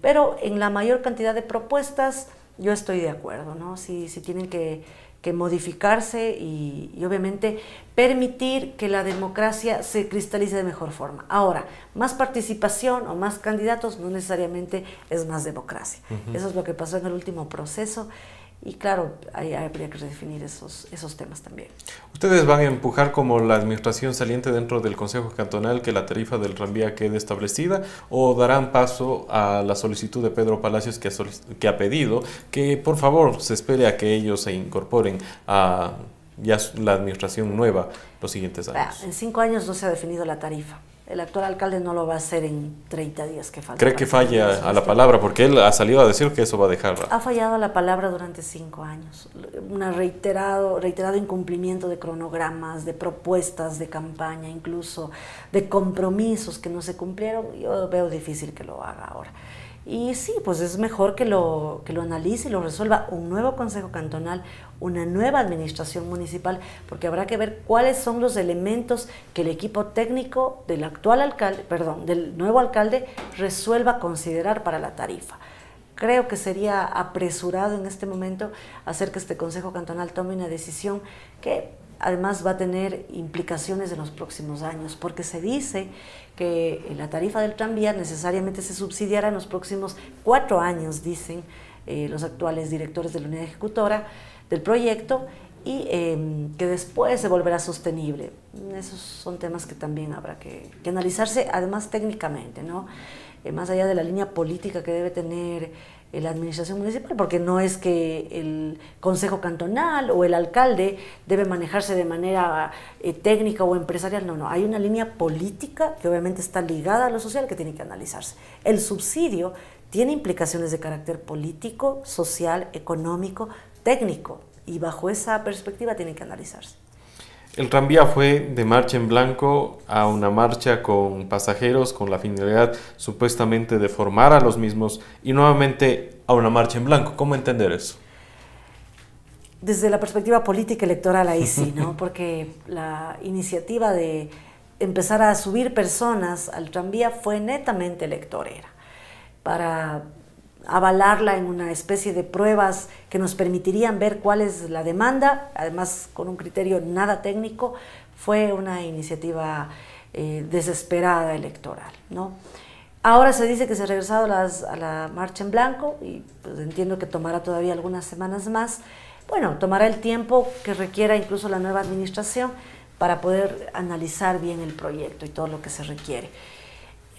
Pero en la mayor cantidad de propuestas yo estoy de acuerdo, ¿no? Si tienen que modificarse y obviamente permitir que la democracia se cristalice de mejor forma. Ahora, más participación o más candidatos no necesariamente es más democracia. Eso es lo que pasó en el último proceso. Y claro, ahí habría que redefinir esos temas también. ¿Ustedes van a empujar como la administración saliente dentro del Consejo Cantonal que la tarifa del tranvía quede establecida, o darán paso a la solicitud de Pedro Palacios que ha pedido que por favor se espere a que ellos se incorporen a ya la administración nueva los siguientes años? En 5 años no se ha definido la tarifa. El actual alcalde no lo va a hacer en 30 días que falta. ¿Cree que falla a la palabra? Porque él ha salido a decir que eso va a dejar. Ha fallado a la palabra durante 5 años. Un reiterado incumplimiento de cronogramas, de propuestas de campaña, incluso de compromisos que no se cumplieron. Yo veo difícil que lo haga ahora. Y sí, pues es mejor que lo analice y lo resuelva un nuevo Consejo Cantonal, una nueva administración municipal, porque habrá que ver cuáles son los elementos que el equipo técnico del del nuevo alcalde resuelva considerar para la tarifa. Creo que sería apresurado en este momento hacer que este Consejo Cantonal tome una decisión que además va a tener implicaciones en los próximos años, porque se dice que la tarifa del tranvía necesariamente se subsidiará en los próximos 4 años, dicen los actuales directores de la unidad ejecutora del proyecto, y que después se volverá sostenible. Esos son temas que también habrá que analizarse, además técnicamente, ¿no? Más allá de la línea política que debe tener la administración municipal, porque no es que el consejo cantonal o el alcalde debe manejarse de manera técnica o empresarial, no, hay una línea política que obviamente está ligada a lo social que tiene que analizarse. El subsidio tiene implicaciones de carácter político, social, económico, técnico, y bajo esa perspectiva tiene que analizarse. El tranvía fue de marcha en blanco a una marcha con pasajeros con la finalidad supuestamente de formar a los mismos y nuevamente a una marcha en blanco. ¿Cómo entender eso? Desde la perspectiva política electoral ahí sí, ¿no? Porque la iniciativa de empezar a subir personas al tranvía fue netamente electorera, para avalarla en una especie de pruebas que nos permitirían ver cuál es la demanda, además con un criterio nada técnico. Fue una iniciativa desesperada electoral, ¿no? Ahora se dice que se ha regresado a la marcha en blanco y pues entiendo que tomará todavía algunas semanas más. Bueno, tomará el tiempo que requiera incluso la nueva administración para poder analizar bien el proyecto y todo lo que se requiere.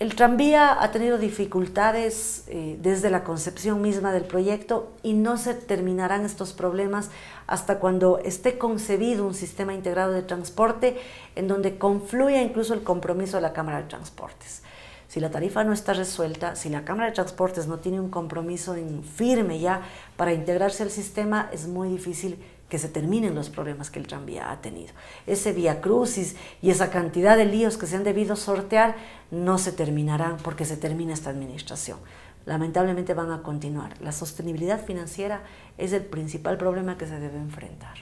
El tranvía ha tenido dificultades desde la concepción misma del proyecto y no se terminarán estos problemas hasta cuando esté concebido un sistema integrado de transporte en donde confluya incluso el compromiso de la Cámara de Transportes. Si la tarifa no está resuelta, si la Cámara de Transportes no tiene un compromiso firme ya para integrarse al sistema, es muy difícil que se terminen los problemas que el tranvía ha tenido. Ese viacrucis y esa cantidad de líos que se han debido sortear no se terminarán porque se termina esta administración. Lamentablemente van a continuar. La sostenibilidad financiera es el principal problema que se debe enfrentar.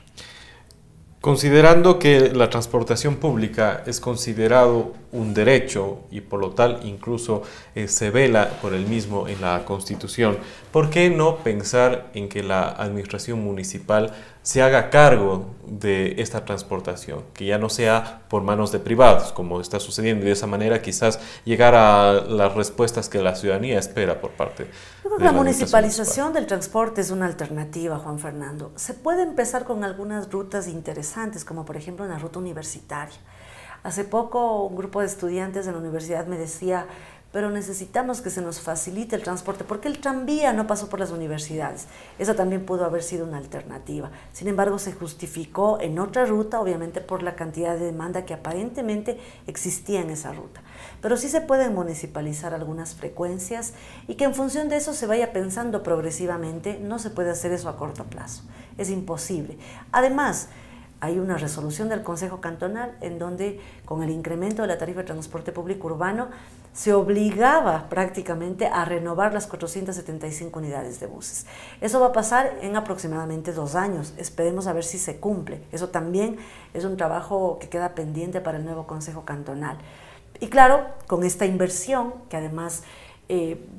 Considerando que la transportación pública es considerado un derecho y por lo tal incluso se vela por el mismo en la Constitución, ¿por qué no pensar en que la administración municipal se haga cargo de esta transportación, que ya no sea por manos de privados, como está sucediendo, y de esa manera quizás llegar a las respuestas que la ciudadanía espera por parte Yo creo que de la administración municipalización del transporte es una alternativa, Juan Fernando. Se puede empezar con algunas rutas interesantes, como por ejemplo una ruta universitaria. Hace poco un grupo de estudiantes de la universidad me decía, pero necesitamos que se nos facilite el transporte, porque el tranvía no pasó por las universidades. Esa también pudo haber sido una alternativa. Sin embargo, se justificó en otra ruta, obviamente por la cantidad de demanda que aparentemente existía en esa ruta. Pero sí se pueden municipalizar algunas frecuencias y que en función de eso se vaya pensando progresivamente. No se puede hacer eso a corto plazo, es imposible. Además, hay una resolución del Consejo Cantonal en donde con el incremento de la tarifa de transporte público urbano se obligaba prácticamente a renovar las 475 unidades de buses. Eso va a pasar en aproximadamente 2 años. Esperemos a ver si se cumple. Eso también es un trabajo que queda pendiente para el nuevo Consejo Cantonal. Y claro, con esta inversión, que además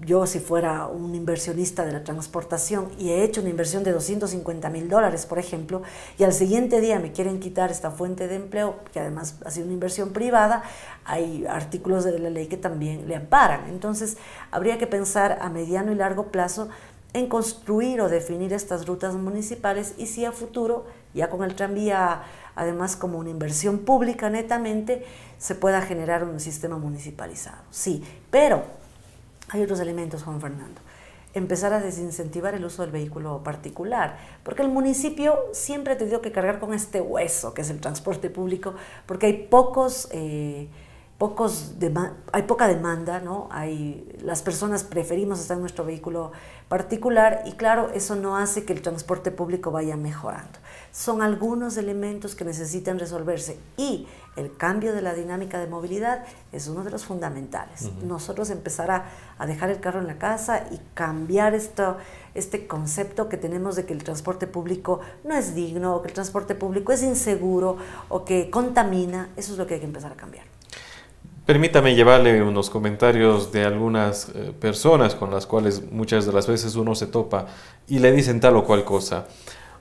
yo si fuera un inversionista de la transportación y he hecho una inversión de $250,000, por ejemplo, y al siguiente día me quieren quitar esta fuente de empleo, que además ha sido una inversión privada, hay artículos de la ley que también le amparan. Entonces, habría que pensar a mediano y largo plazo en construir o definir estas rutas municipales y si a futuro, ya con el tranvía, además como una inversión pública netamente, se pueda generar un sistema municipalizado. Sí, pero hay otros elementos, Juan Fernando. Empezar a desincentivar el uso del vehículo particular, porque el municipio siempre ha tenido que cargar con este hueso que es el transporte público, porque hay hay poca demanda, ¿no? Las personas preferimos estar en nuestro vehículo particular y claro, eso no hace que el transporte público vaya mejorando. Son algunos elementos que necesitan resolverse y el cambio de la dinámica de movilidad es uno de los fundamentales. Nosotros empezar a dejar el carro en la casa y cambiar este concepto que tenemos de que el transporte público no es digno, o que el transporte público es inseguro o que contamina. Eso es lo que hay que empezar a cambiar. Permítame llevarle unos comentarios de algunas personas con las cuales muchas de las veces uno se topa y le dicen tal o cual cosa.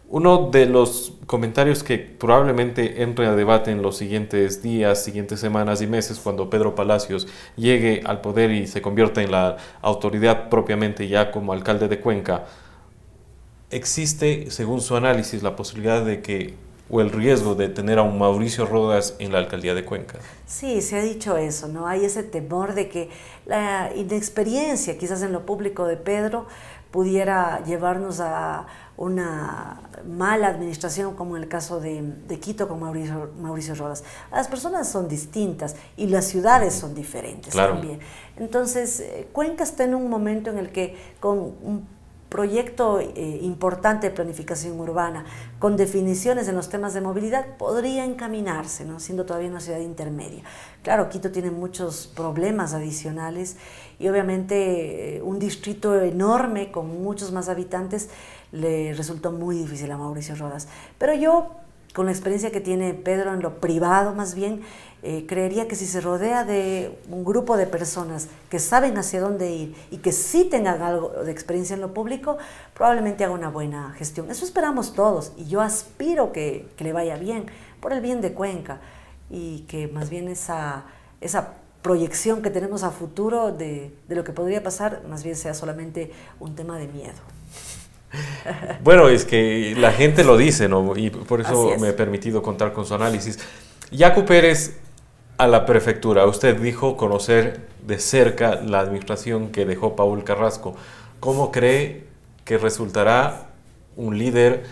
Uno de los comentarios que probablemente entre a debate en los siguientes días, siguientes semanas y meses, cuando Pedro Palacios llegue al poder y se convierta en la autoridad propiamente ya como alcalde de Cuenca, existe, según su análisis, la posibilidad de que o el riesgo de tener a un Mauricio Rodas en la alcaldía de Cuenca. Sí, se ha dicho eso, ¿no? Hay ese temor de que la inexperiencia quizás en lo público de Pedro pudiera llevarnos a una mala administración, como en el caso de Quito con Mauricio Rodas. Las personas son distintas y las ciudades son diferentes también. Entonces, Cuenca está en un momento en el que con un proyecto importante de planificación urbana, con definiciones en los temas de movilidad, podría encaminarse, ¿no? Siendo todavía una ciudad intermedia. Claro, Quito tiene muchos problemas adicionales y obviamente un distrito enorme con muchos más habitantes le resultó muy difícil a Mauricio Rodas. Pero yo, con la experiencia que tiene Pedro en lo privado más bien, creería que si se rodea de un grupo de personas que saben hacia dónde ir y que sí tengan algo de experiencia en lo público, probablemente haga una buena gestión. Eso esperamos todos y yo aspiro que le vaya bien, por el bien de Cuenca, y que más bien esa proyección que tenemos a futuro de lo que podría pasar, más bien sea solamente un tema de miedo. Bueno, es que la gente lo dice, ¿no? Y por eso me he permitido contar con su análisis. Yacu Pérez, a la prefectura, usted dijo conocer de cerca la administración que dejó Paul Carrasco. ¿Cómo cree que resultará un líder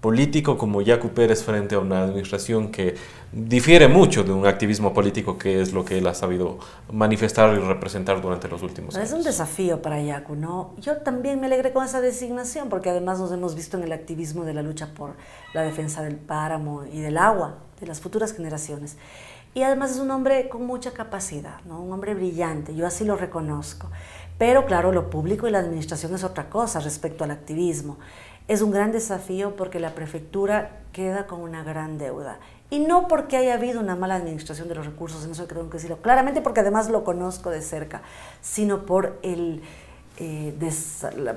político como Yacu Pérez frente a una administración que difiere mucho de un activismo político que es lo que él ha sabido manifestar y representar durante los últimos años? Es un desafío para Yacu, ¿no? Yo también me alegré con esa designación porque además nos hemos visto en el activismo de la lucha por la defensa del páramo y del agua, de las futuras generaciones. Y además es un hombre con mucha capacidad, ¿no? Un hombre brillante, yo así lo reconozco. Pero claro, lo público y la administración es otra cosa respecto al activismo. Es un gran desafío porque la prefectura queda con una gran deuda. Y no porque haya habido una mala administración de los recursos, en eso creo que decirlo claramente, porque además lo conozco de cerca, sino por el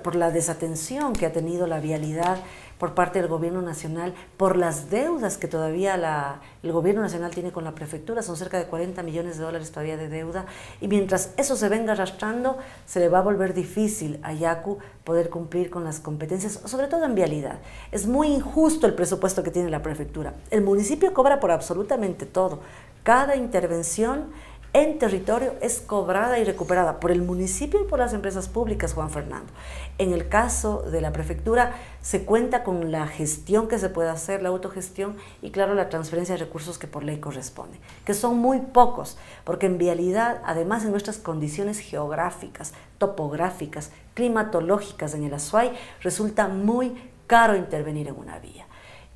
por la desatención que ha tenido la vialidad por parte del gobierno nacional, por las deudas que todavía el gobierno nacional tiene con la prefectura, son cerca de 40 millones de dólares todavía de deuda, y mientras eso se venga arrastrando, se le va a volver difícil a Yacu poder cumplir con las competencias, sobre todo en vialidad. Es muy injusto el presupuesto que tiene la prefectura. El municipio cobra por absolutamente todo. Cada intervención en territorio es cobrada y recuperada por el municipio y por las empresas públicas, Juan Fernando. En el caso de la prefectura se cuenta con la gestión que se puede hacer, la autogestión y claro la transferencia de recursos que por ley corresponde, que son muy pocos, porque en vialidad, además en nuestras condiciones geográficas, topográficas, climatológicas en el Azuay, resulta muy caro intervenir en una vía.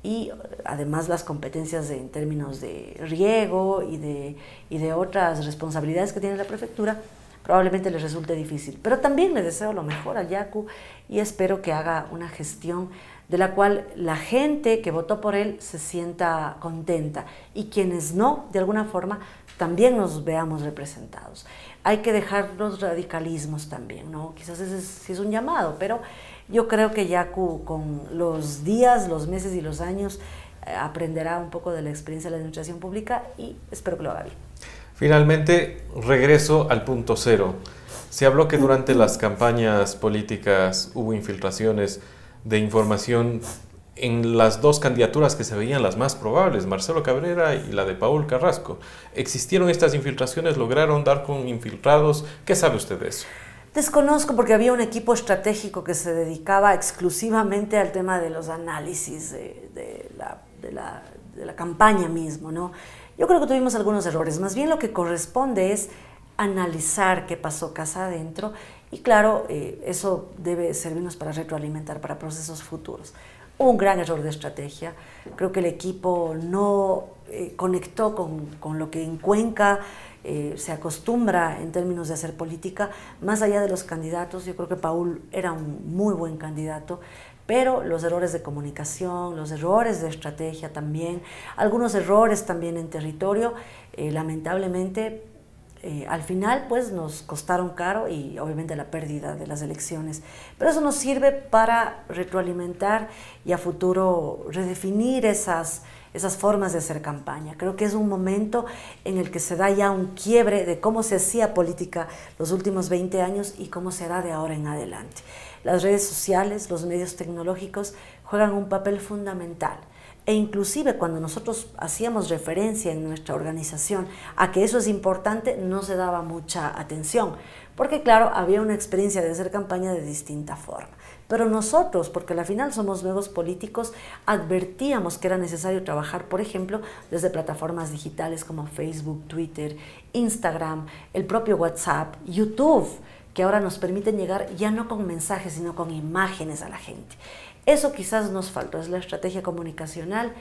Y además las competencias en términos de riego y de otras responsabilidades que tiene la prefectura, probablemente les resulte difícil. Pero también le deseo lo mejor al Yacu y espero que haga una gestión de la cual la gente que votó por él se sienta contenta y quienes no, de alguna forma, también nos veamos representados. Hay que dejar los radicalismos también, ¿no? Quizás ese sí es un llamado, pero yo creo que Yacu con los días, los meses y los años aprenderá un poco de la experiencia de la administración pública y espero que lo haga bien. Finalmente, regreso al punto cero. Se habló que durante las campañas políticas hubo infiltraciones de información en las dos candidaturas que se veían las más probables, Marcelo Cabrera y la de Paul Carrasco. ¿Existieron estas infiltraciones? ¿Lograron dar con infiltrados? ¿Qué sabe usted de eso? Desconozco porque había un equipo estratégico que se dedicaba exclusivamente al tema de los análisis de la campaña mismo, ¿no? Yo creo que tuvimos algunos errores, más bien lo que corresponde es analizar qué pasó casa adentro y claro, eso debe servirnos para retroalimentar para procesos futuros. Hubo un gran error de estrategia, creo que el equipo no conectó con lo que en Cuenca se acostumbra en términos de hacer política, más allá de los candidatos. Yo creo que Paul era un muy buen candidato, pero los errores de comunicación, los errores de estrategia también, algunos errores también en territorio, lamentablemente al final pues nos costaron caro y obviamente la pérdida de las elecciones. Pero eso nos sirve para retroalimentar y a futuro redefinir esas formas de hacer campaña. Creo que es un momento en el que se da ya un quiebre de cómo se hacía política los últimos 20 años y cómo se hará de ahora en adelante. Las redes sociales, los medios tecnológicos juegan un papel fundamental. E inclusive cuando nosotros hacíamos referencia en nuestra organización a que eso es importante, no se daba mucha atención, porque claro, había una experiencia de hacer campaña de distinta forma. Pero nosotros, porque al final somos nuevos políticos, advertíamos que era necesario trabajar, por ejemplo, desde plataformas digitales como Facebook, Twitter, Instagram, el propio WhatsApp, YouTube, que ahora nos permiten llegar ya no con mensajes, sino con imágenes a la gente. Eso quizás nos faltó, es la estrategia comunicacional,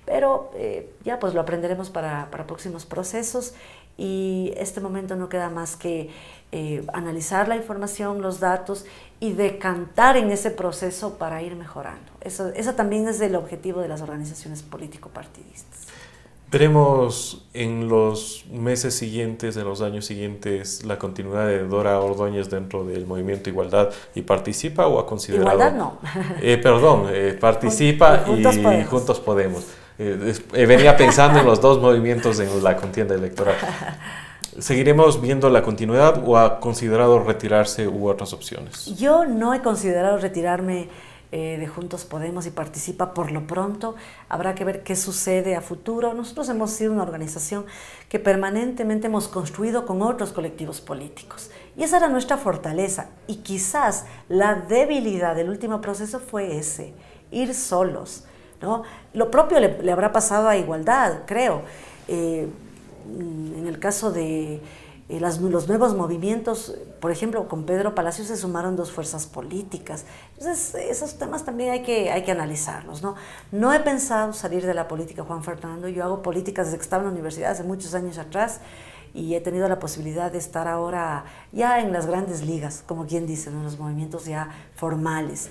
pero ya pues lo aprenderemos para próximos procesos y este momento no queda más que analizar la información, los datos y decantar en ese proceso para ir mejorando. Eso también es el objetivo de las organizaciones político-partidistas. Veremos en los meses siguientes, en los años siguientes, la continuidad de Dora Ordóñez dentro del movimiento Igualdad y participa o ha considerado... Igualdad no. Participa y Juntos Podemos. Venía pensando en los dos movimientos en la contienda electoral. ¿Seguiremos viendo la continuidad o ha considerado retirarse u otras opciones? Yo no he considerado retirarme de Juntos Podemos y participa por lo pronto. Habrá que ver qué sucede a futuro. Nosotros hemos sido una organización que permanentemente hemos construido con otros colectivos políticos y esa era nuestra fortaleza y quizás la debilidad del último proceso fue ese, ir solos, ¿no? Lo propio le habrá pasado a Igualdad, creo. En el caso de los nuevos movimientos, por ejemplo, con Pedro Palacios se sumaron dos fuerzas políticas. Entonces, esos temas también hay que analizarlos, ¿no? No he pensado salir de la política, Juan Fernando. Yo hago políticas desde que estaba en la universidad, hace muchos años atrás, y he tenido la posibilidad de estar ahora ya en las grandes ligas, como quien dice, ¿no? En los movimientos ya formales.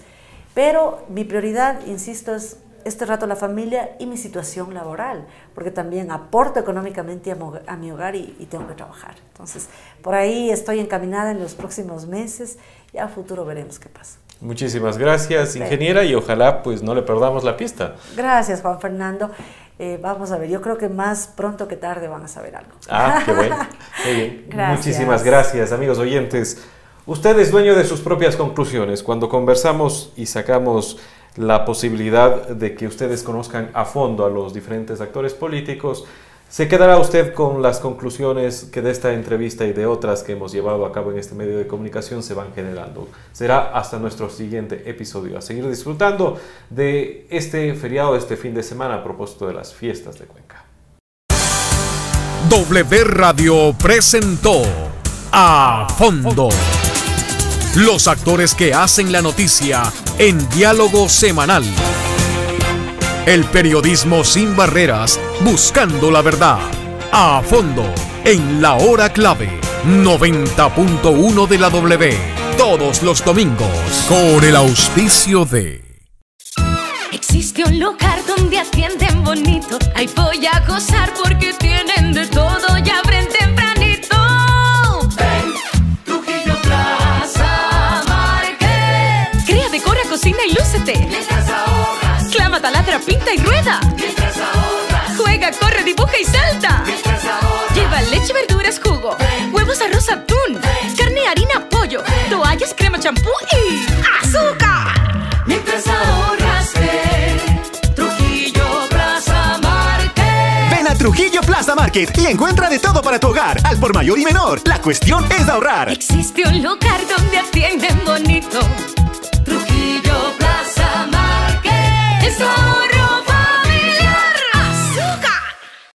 Pero mi prioridad, insisto, es este rato a la familia y mi situación laboral, porque también aporto económicamente a mi hogar y tengo que trabajar. Entonces, por ahí estoy encaminada en los próximos meses y a futuro veremos qué pasa. Muchísimas gracias, ingeniera, y ojalá pues no le perdamos la pista. Gracias, Juan Fernando. Vamos a ver, yo creo que más pronto que tarde van a saber algo. Ah, qué bueno. Muy bien. Gracias. Muchísimas gracias, amigos oyentes. Usted es dueño de sus propias conclusiones. Cuando conversamos y sacamos la posibilidad de que ustedes conozcan a fondo a los diferentes actores políticos, se quedará usted con las conclusiones que de esta entrevista y de otras que hemos llevado a cabo en este medio de comunicación se van generando. Será hasta nuestro siguiente episodio. A seguir disfrutando de este feriado, este fin de semana a propósito de las fiestas de Cuenca. W Radio presentó A Fondo. Los actores que hacen la noticia en diálogo semanal. El periodismo sin barreras, buscando la verdad. A fondo, en la hora clave, 90.1 de la W. Todos los domingos, con el auspicio de... Existe un lugar donde atienden bonito. Ahí voy a gozar porque tienen de todo y abren tempranito. Ven, Trujillo Plaza Market. Crea, decora, cocina y lúcete. Mientras ahorras, Clama, taladra, pinta y rueda. mientras ahorras, Juega, corre, dibuja y salta. mientras ahorras. Lleva leche, verduras, jugo, huevos, arroz, atún, carne, harina, pollo, toallas, crema, champú y azúcar. Mientras ahorras, ven, Trujillo Plaza Market. Ven a Trujillo Plaza Market y encuentra de todo para tu hogar, al por mayor y menor. La cuestión es ahorrar. Existe un lugar donde atienden bonito.